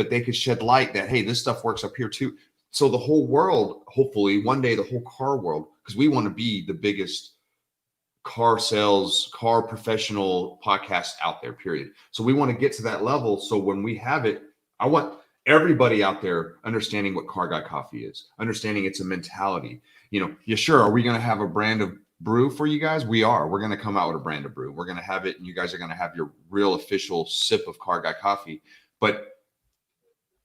they could shed light that, hey, this stuff works up here too. So the whole world, hopefully one day, the whole car world, because we want to be the biggest car sales, car professional podcast out there, period. So we want to get to that level. So when we have it, I want everybody out there understanding what Car Guy Coffee is, understanding it's a mentality. Sure, are we going to have a brand of brew for you guys? We are. We're going to come out with a brand of brew. We're going to have it, and you guys are going to have your real official sip of Car Guy Coffee. But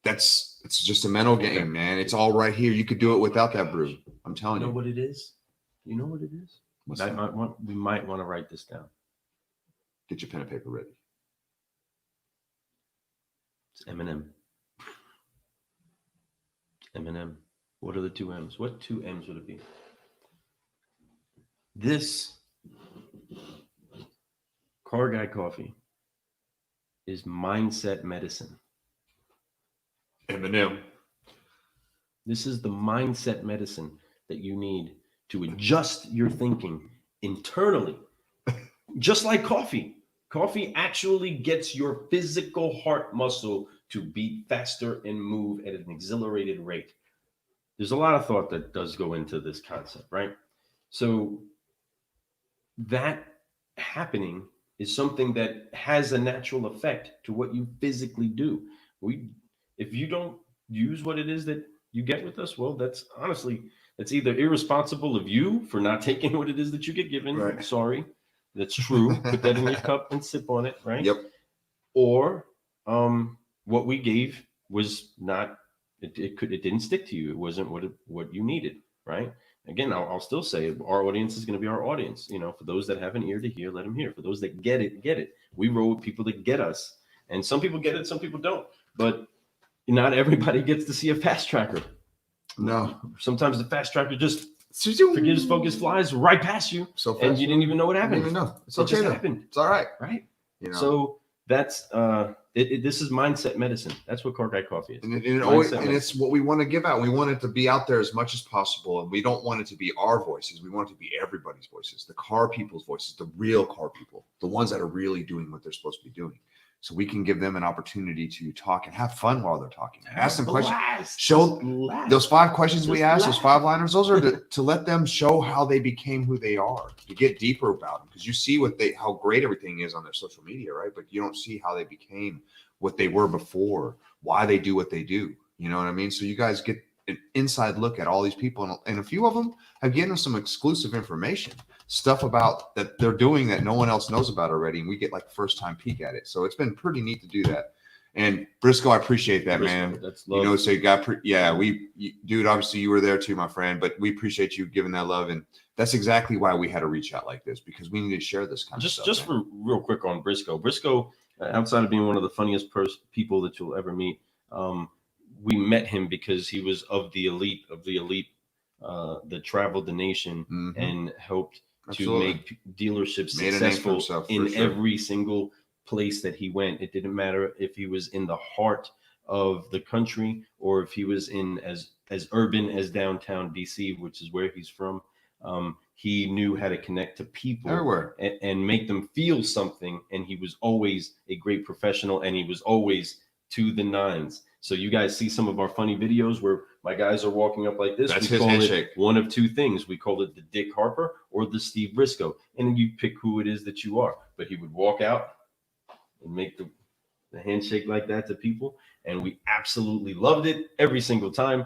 it's just a mental game, man. It's all right here. You could do it without that brew. I'm telling you. You know what it is? You know what it is? We might want to write this down. Get your pen and paper ready. It's Eminem. Eminem. What are the two M's? What two M's would it be? This Car Guy Coffee is mindset medicine. Eminem. This is the mindset medicine that you need to adjust your thinking internally. Just like coffee. Coffee actually gets your physical heart muscle to beat faster and move at an exhilarated rate. There's a lot of thought that does go into this concept, right? So that happening is something that has a natural effect to what you physically do. If you don't use what it is that you get with us, well, that's either irresponsible of you for not taking what it is that you get given. Right. Sorry, that's true. Put that in your cup and sip on it, right? Yep. Or what we gave was not. It didn't stick to you. It wasn't what you needed, right? Again, I'll still say our audience is going to be our audience. For those that have an ear to hear, let them hear. For those that get it, get it. We roll with people that get us, and some people get it, some people don't. But not everybody gets to see a fast tracker. No. Sometimes the fast tracker just forgives focus, flies right past you, so fast, and you didn't even know what happened. You didn't even know. It's It okay. just Though. happened. It's all right. Right. So that's this is mindset medicine. That's what Car Guy Coffee is. And it's what we want to give out. We want it to be out there as much as possible, and we don't want it to be our voices. We want it to be everybody's voices, the car people's voices, the real car people, the ones that are really doing what they're supposed to be doing. So we can give them an opportunity to talk and have fun while they're talking. Ask them questions. Show those 5 questions we asked, those 5-liners. Those are to let them show how they became who they are. To get deeper about them, because you see how great everything is on their social media, right? But you don't see how they became what they were before, why they do what they do. You know what I mean? So you guys get an inside look at all these people, and a few of them have given us some exclusive information, stuff about that they're doing that no one else knows about already, and we get like first time peek at it. So it's been pretty neat to do that. And Briscoe, I appreciate that, Briscoe, man. that's love. You know, say dude, obviously you were there too, my friend, but we appreciate you giving that love. And that's exactly why we had to reach out like this, because we need to share this kind of stuff. Just for real quick on Briscoe. Briscoe, outside of being one of the funniest people that you'll ever meet, we met him because he was of the elite that traveled the nation and helped to make dealerships successful in every single place that he went. It didn't matter if he was in the heart of the country or if he was in as urban as downtown DC, which is where he's from. He knew how to connect to people everywhere and make them feel something. And he was always a great professional, and he was always to the nines. So you guys see some of our funny videos where my guys are walking up like this. That's we his call handshake. It one of two things. We call it the Dick Harper or the Steve Briscoe. And you pick who it is that you are. But he would walk out and make the handshake like that to people. And we absolutely loved it every single time.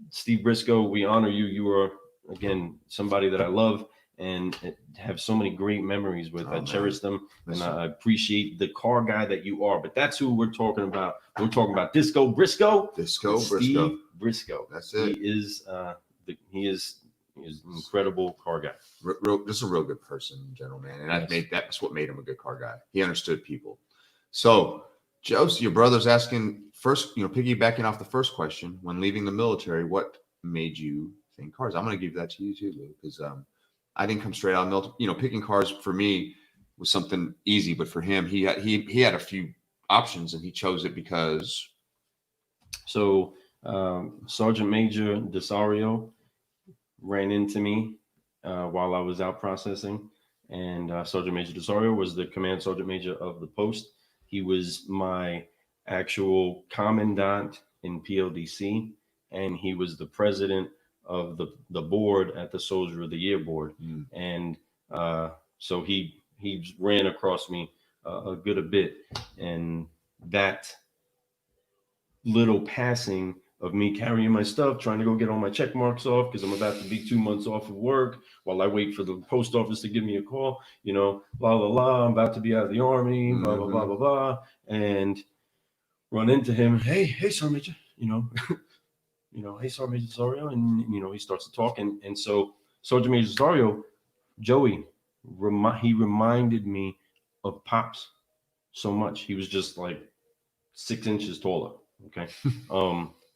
Steve Briscoe, we honor you. You are, again, somebody that I love and have so many great memories with. I cherish them, and I appreciate the car guy that you are. But that's who we're talking about. We're talking about Disco Briscoe. Steve Briscoe. That's it. He is an incredible car guy. Just a real good person in general, man. And that's what made him a good car guy. He understood people. So, Joe, your brother's asking first, piggybacking off the first question, when leaving the military, what made you think cars? I'm going to give that to you too, Lou, because I didn't come straight out of military. Picking cars for me was something easy, but for him, he had a few options and he chose it because. So, Sergeant Major Desario ran into me while I was out processing, and Sergeant Major Desario was the command sergeant major of the post. He was my actual commandant in PLDC, and he was the president of the board at the Soldier of the Year board. And so he ran across me a bit, and that little passing of me carrying my stuff, trying to go get all my check marks off because I'm about to be 2 months off of work while I wait for the post office to give me a call, blah, blah, blah. I'm about to be out of the Army, blah, blah, blah, blah, blah. And run into him. Hey, Sergeant Major, hey, Sergeant Major Desario. And, he starts to talk. And so Sergeant Major Desario, Joey, he reminded me of Pops so much. He was just like 6 inches taller. Okay.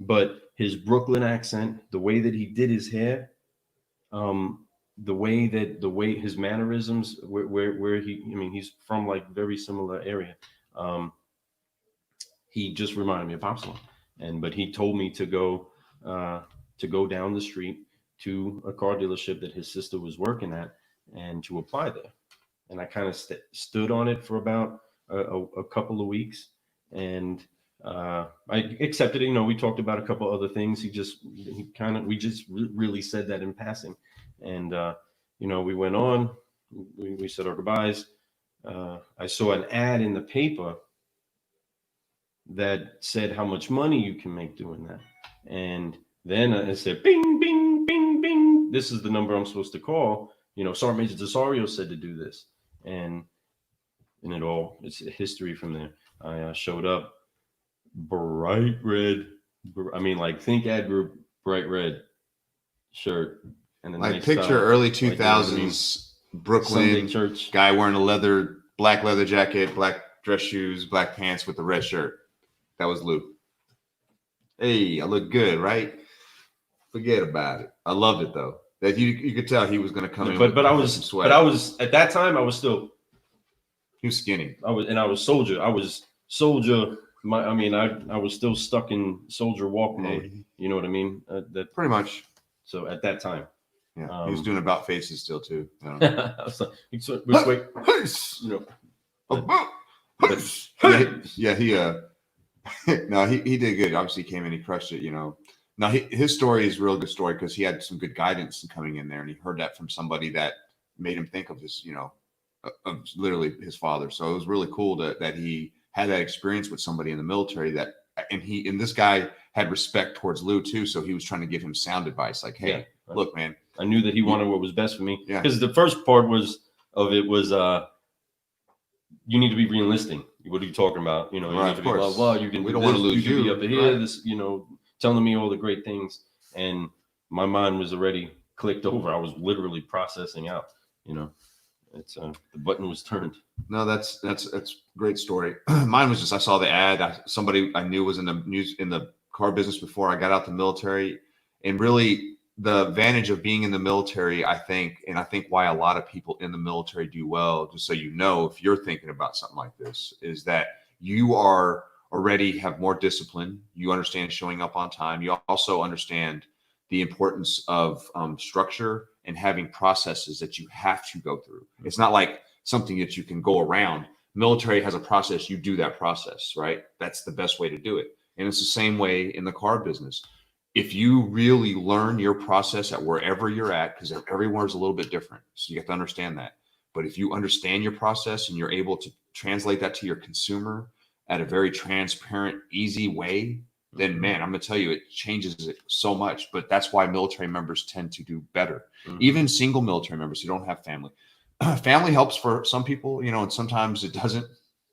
But his Brooklyn accent, the way that he did his hair, the way his mannerisms, where he's from like very similar area. He just reminded me of Popslam. But he told me to go down the street to a car dealership that his sister was working at and to apply there. And I kind of stood on it for about a couple of weeks, and I accepted it. We talked about a couple other things. We just really said that in passing, and we went on. We said our goodbyes. I saw an ad in the paper that said how much money you can make doing that, and then it said, "Bing, bing, bing, bing. This is the number I'm supposed to call." Sergeant Major Desario said to do this, and it's history from there. I showed up. Bright red, think ad group, bright red shirt, and then I picture early 2000s Brooklyn church guy wearing a black leather jacket, black dress shoes, black pants with a red shirt. That was Luke. Hey, I look good, right? Forget about it. I loved it though. That you could tell he was going to come in. But I was at that time. I was still. He was skinny. I was soldier. I was soldier. I was still stuck in soldier walk mode. You know what I mean? That pretty much. So at that time, he was doing about faces still too. So, he did good. Obviously, he came in, he crushed it. Now his story is a real good story because he had some good guidance in coming in there, and he heard that from somebody that made him think of his, of literally his father. So it was really cool that he had that experience with somebody in the military that and this guy had respect towards Lou too. So he was trying to give him sound advice. Like, hey, Yeah. look, man, I knew that he wanted what was best for me. Yeah. Because the first part was you need to be realistic. What are you talking about? You know, you Right, need of to be course. blah, blah. You can We do don't wanna this, lose you can be you. up here, Right. this, telling me all the great things. And my mind was already clicked over. I was literally processing out, it's the button was turned. No, that's a great story. Mine was just, I saw the ad. Somebody I knew was in the car business before I got out the military, and really the advantage of being in the military, I think why a lot of people in the military do well, just so you know, if you're thinking about something like this, is that you are already have more discipline. You understand showing up on time. You also understand the importance of structure and having processes that you have to go through. It's not like something that you can go around. Military has a process. You do that process, right? That's the best way to do it. And it's the same way in the car business. If you really learn your process at wherever you're at, because everywhere is a little bit different, so you have to understand that. But if you understand your process and you're able to translate that to your consumer at a very transparent, easy way, then man, I'm gonna tell you, it changes it so much. But that's why military members tend to do better. Even single military members who don't have family. Family helps for some people, and sometimes it doesn't.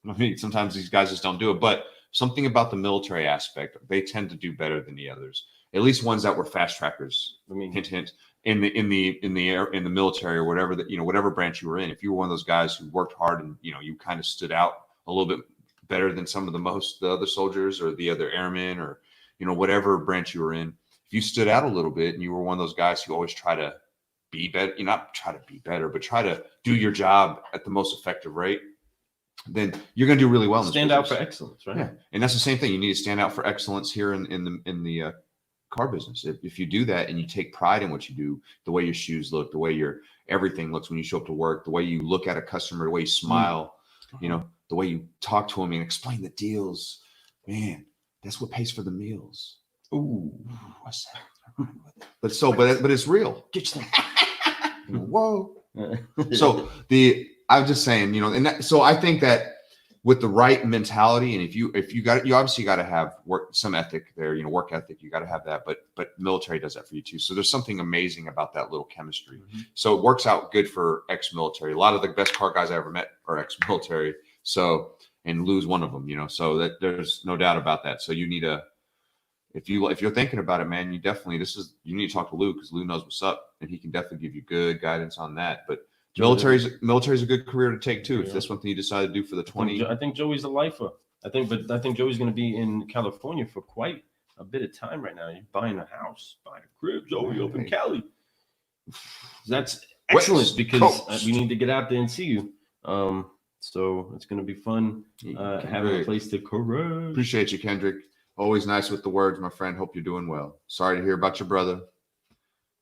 I mean, sometimes these guys just don't do it. But something about the military aspect, they tend to do better than the others. At least ones that were fast trackers. I mean, hint, hint. In the military or whatever whatever branch you were in, if you were one of those guys who worked hard and you kind of stood out a little bit better than some of the other soldiers or the other airmen or whatever branch you were in, if you stood out a little bit and you were one of those guys who always try to be better, not try to be better, but try to do your job at the most effective rate, then you're going to do really well. Stand out for excellence, right? Yeah, and that's the same thing. You need to stand out for excellence here in the car business. If you do that and you take pride in what you do, the way your shoes look, the way your everything looks when you show up to work, the way you look at a customer, the way you smile, the way you talk to them and explain the deals, man, that's what pays for the meals. Ooh, what's that? But it's real. Get your Whoa. So I'm just saying, so I think that with the right mentality, and if you obviously got to have some ethic there, work ethic, you got to have that, but military does that for you too. So there's something amazing about that little chemistry. So it works out good for ex-military. A lot of the best car guys I ever met are ex-military. So, and Lou's one of them, so that there's no doubt about that. So you need if you're thinking about it, man, you need to talk to Lou, because Lou knows what's up and he can definitely give you good guidance on that. But military's a good career to take too. If that's something you decide to do for the 20. I think Joey's a lifer. I think Joey's going to be in California for quite a bit of time right now. You're buying a house, buying a crib, Joey, up in Cali. That's excellent, because we need to get out there and see you. So it's going to be fun having a place to correct. Appreciate you, Kendrick. Always nice with the words, my friend. Hope you're doing well. Sorry to hear about your brother.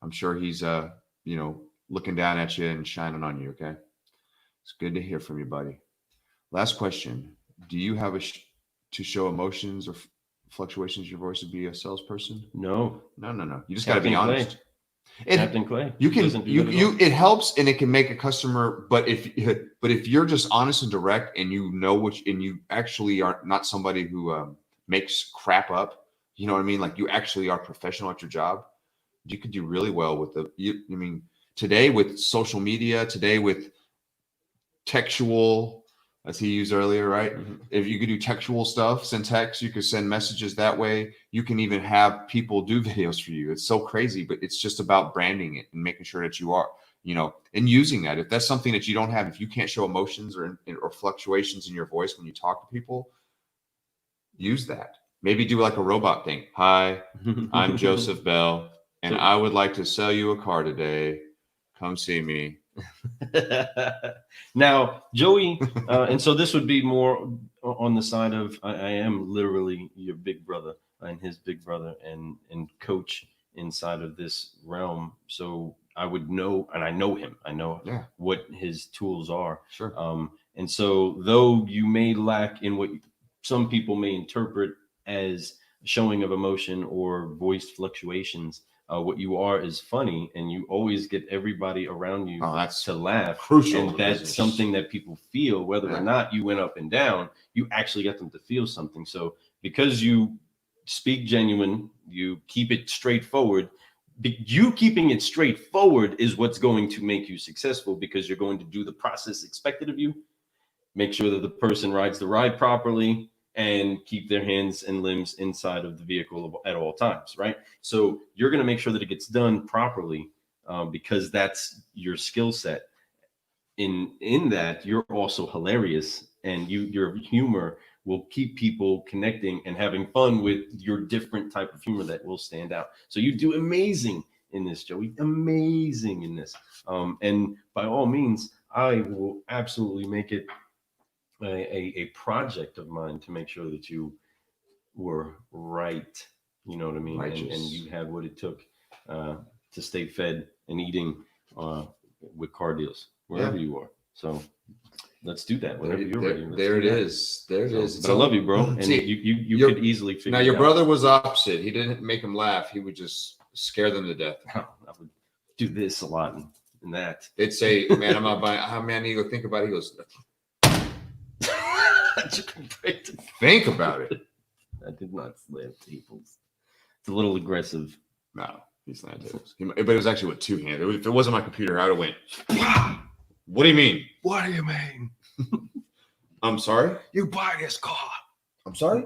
I'm sure he's looking down at you and shining on you. Okay. It's good to hear from you, buddy. Last question. Do you have to show emotions or fluctuations in your voice to be a salesperson? No. You just got to be honest. Captain Clay. You can it helps and it can make a customer, but if you're just honest and direct and and you actually are not somebody who makes crap up, you know what I mean? Like you actually are professional at your job, you could do really well with today with social media, today with textual, as he used earlier, right? If you could do textual stuff, send text, you could send messages that way. You can even have people do videos for you. It's so crazy, but it's just about branding it and making sure that you are, and using that. If that's something that you don't have, if you can't show emotions or fluctuations in your voice when you talk to people, use that. Maybe do like a robot thing. Hi, I'm Joseph Bell, and I would like to sell you a car today. Come see me. Now, Joey, and so this would be more on the side of I am literally your big brother and his big brother and coach inside of this realm. So I would know, and I know him. I know what his tools are. Sure. And so though you may lack in what some people may interpret as showing of emotion or voice fluctuations, what you are is funny, and you always get everybody around you to laugh. Crucial. And that's something that people feel, whether or not you went up and down, you actually got them to feel something. So because you speak genuine, you keep it straightforward. You keeping it straightforward is what's going to make you successful, because you're going to do the process expected of you, make sure that the person rides the ride properly, and keep their hands and limbs inside of the vehicle at all times, right? So you're going to make sure that it gets done properly, because that's your skill set. In that, you're also hilarious, and your humor will keep people connecting and having fun with your different type of humor that will stand out. So you do amazing in this, Joey. Amazing in this. And by all means, I will absolutely make it a project of mine to make sure that you were right. You know what I mean? And you had what it took to stay fed and eating with car deals wherever you are. So let's do that whenever you're ready. There it is. There it is. But I love you, bro. And see, you could easily figure now it your out. brother was opposite. He didn't make him laugh. He would just scare them to death. I would do this a lot and that. They'd say, "Man, I'm not buying." Oh, man, he go think about it. He goes, "Think about it." I did not slam tables. It's a little aggressive. No, he's not tables. But it was actually with two hands. If it wasn't my computer, I would have went. What do you mean? What do you mean? I'm sorry. You buy this car. I'm sorry.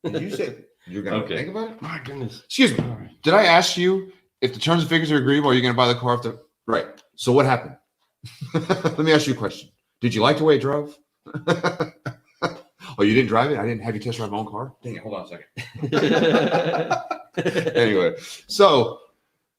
Did you say you're gonna think about it? My goodness. Excuse me. Did I ask you if the terms and figures are agreeable? Are you gonna buy the car? Right. So what happened? Let me ask you a question. Did you like the way it drove? Oh, you didn't drive it? I didn't have you test drive my own car? Dang it. Hold on a second. Anyway, so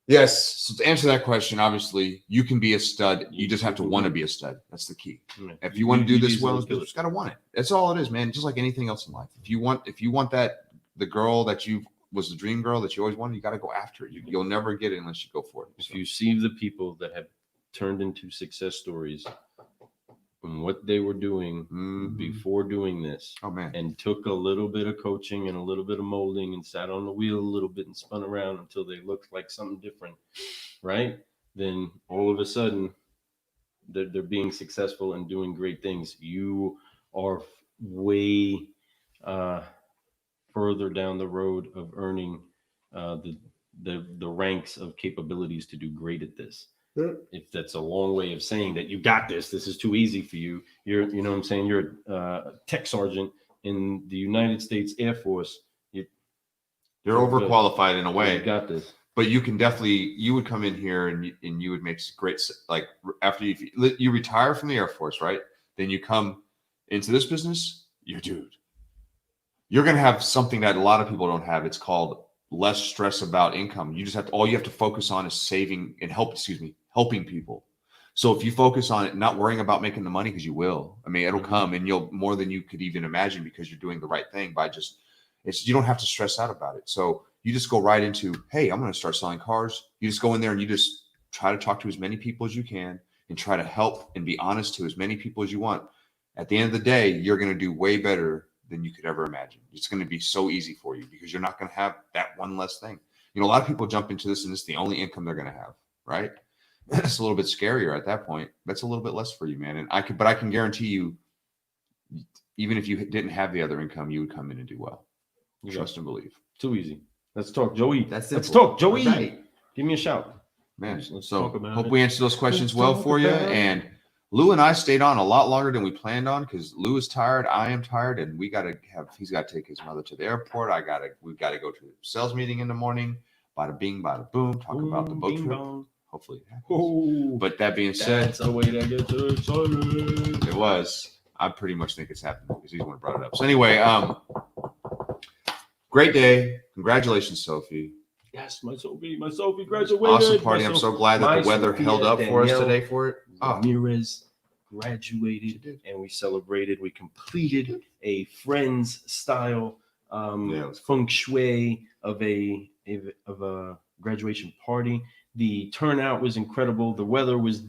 yes, so to answer that question, obviously you can be a stud. You just have to want to be a stud. That's the key. If you want to do this well, you just got to want it. That's all it is, man. Just like anything else in life. If you want that, the girl that was the dream girl that you always wanted, you got to go after it. You'll never get it unless you go for it. If you see the people that have turned into success stories and what they were doing before doing this, oh man, and took a little bit of coaching and a little bit of molding and sat on the wheel a little bit and spun around until they looked like something different, right? Then all of a sudden they're being successful and doing great things. You are way further down the road of earning the ranks of capabilities to do great at this. If that's a long way of saying that you got this is too easy for you. You know what I'm saying? You're a tech sergeant in the United States Air Force. You're overqualified in a way. You got this. But you can definitely, you would come in here and you would make great, like after you retire from the Air Force, right? Then you come into this business, you're going to have something that a lot of people don't have. It's called less stress about income. You just all you have to focus on is saving and helping people. So if you focus on it, not worrying about making the money, because you will, I mean, it'll come and you'll more than you could even imagine, because you're doing the right thing by you don't have to stress out about it. So you just go right into, hey, I'm going to start selling cars. You just go in there and you just try to talk to as many people as you can and try to help and be honest to as many people as you want. At the end of the day, you're going to do way better than you could ever imagine. It's going to be so easy for you because you're not going to have that one less thing. You know, a lot of people jump into this and it's the only income they're going to have, right? It's a little bit scarier at that point. That's a little bit less for you, man. And I can guarantee you, even if you didn't have the other income, you would come in and do well. Trust and believe. Too easy. Let's talk, Joey. Let's talk, Joey. Right. Give me a shout, man. Let's so talk about hope it. we answered those questions well for you. And Lou and I stayed on a lot longer than we planned on because Lou is tired. I am tired, and he's got to take his mother to the airport. We've got to go to a sales meeting in the morning. Bada bing, bada boom. Talk about the boat trip. Bong. Hopefully it happens. But that being said, that's a way to get so excited. It was. I pretty much think it's happened because he's the one who brought it up. So anyway, great day. Congratulations, Sophie. Yes, my Sophie graduated. Awesome party. I'm so glad that the weather held up for us today for it. Ramirez graduated, and we celebrated. We completed a Friends style feng shui of a graduation party. The turnout was incredible. The weather was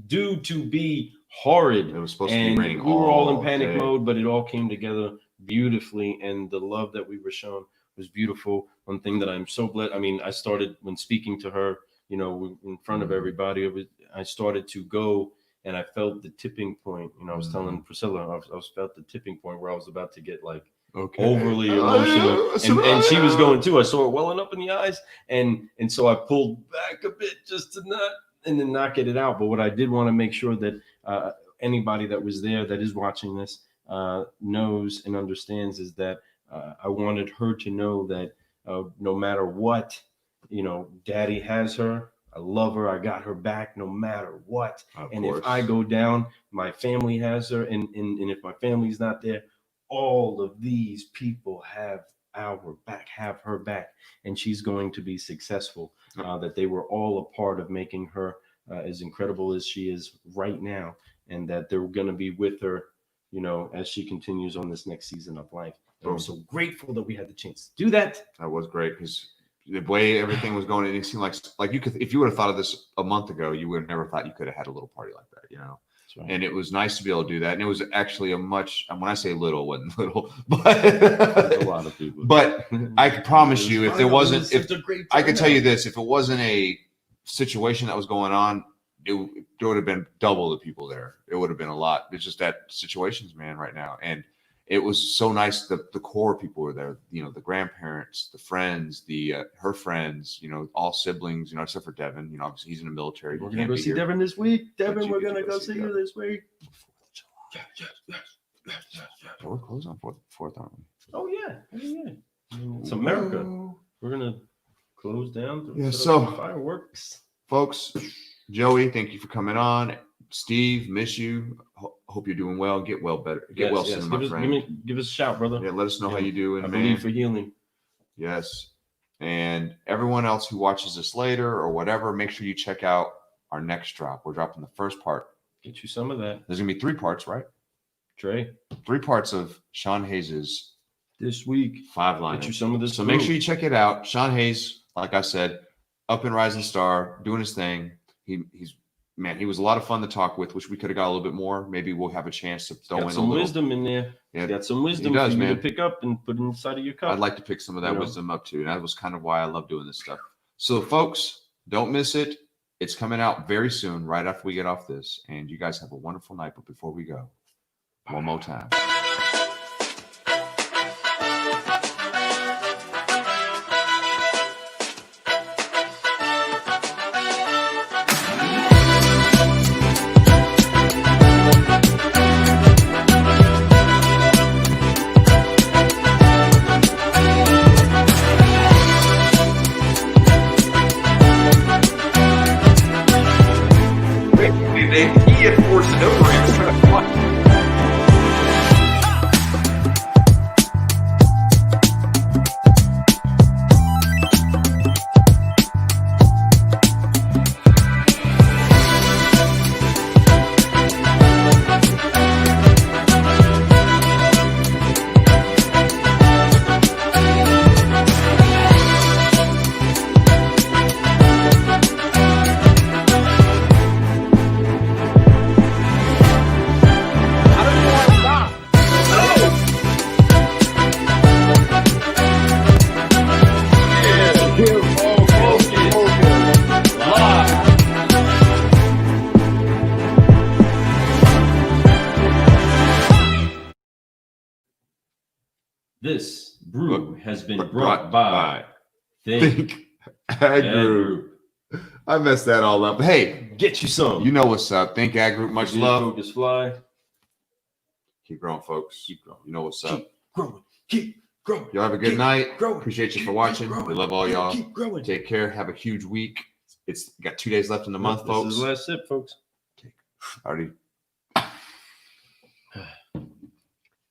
due to be horrid. It was supposed to be raining. We were all in panic mode, but it all came together beautifully, and the love that we were shown was beautiful. One thing that I'm so glad. I mean, I started when speaking to her, you know, in front of everybody. I started to go, and I felt the tipping point. You know, I was telling Priscilla, I felt the tipping point where I was about to get like Okay. overly emotional, and she was going too. I saw it welling up in the eyes, and so I pulled back a bit just to not get it out. But what I did want to make sure that anybody that was there that is watching this knows and understands is that I wanted her to know that no matter what, Daddy has her. I love her. I got her back no matter what. And if I go down, my family has her. And if my family's not there, all of these people have our back, have her back. And she's going to be successful. That they were all a part of making her as incredible as she is right now. And that they're going to be with her, as she continues on this next season of life. And I'm so grateful that we had the chance to do that. That was great because the way everything was going, it seemed like you could, if you would have thought of this a month ago, you would have never thought you could have had a little party like that, That's right. And it was nice to be able to do that. And it was actually when I say little, it wasn't little, but a lot of people. But I can promise you, if there wasn't, I could tell you this. this, if it wasn't a situation that was going on, there would have been double the people there. It would have been a lot. It's just that situations, man, right now. And it was so nice. The core people were there, the grandparents, the friends, her friends, all siblings, except for Devin, obviously he's in the military. We're going to go see Devin this week. Devin, we're going to go see you this week. We're closed on 4th, aren't we? Oh, yeah. It's America. We're going to close down. Yeah, so fireworks. Folks, Joey, thank you for coming on. Steve, miss you. Hope you're doing well. Get well better. Get well soon, my friend. Give us a shout, brother. Yeah, let us know how you do. I believe for healing. Yes. And everyone else who watches this later or whatever, make sure you check out our next drop. We're dropping the first part. Get you some of that. There's going to be 3 parts, right? Trey. 3 parts of Sean Hayes's this week. 5-liner. Get you some of this. So make sure you check it out. Sean Hayes, like I said, up and rising star, doing his thing. He was a lot of fun to talk with. Wish we could have got a little bit more. Maybe we'll have a chance to throw in some wisdom in there. Yeah, got some wisdom for you to pick up and put inside of your cup. I'd like to pick some of that wisdom up too. And that was kind of why I love doing this stuff. So folks, don't miss it. It's coming out very soon, right after we get off this. And you guys have a wonderful night. But before we go, one more time. He had forced it over him. He's trying to fly. This brew has been brought by Think Ag Group. I messed that all up. Hey, get you some. you know what's up. Think Ag Group. Much love. Focus fly. Keep growing, folks. Keep growing. You know what's up. Keep growing. Keep growing. Y'all have a good Keep night. growing. Appreciate you for Keep watching. growing. We love all y'all. Keep growing. Take care. Have a huge week. It's got 2 days left in the month, folks. This is the last sip, folks. I already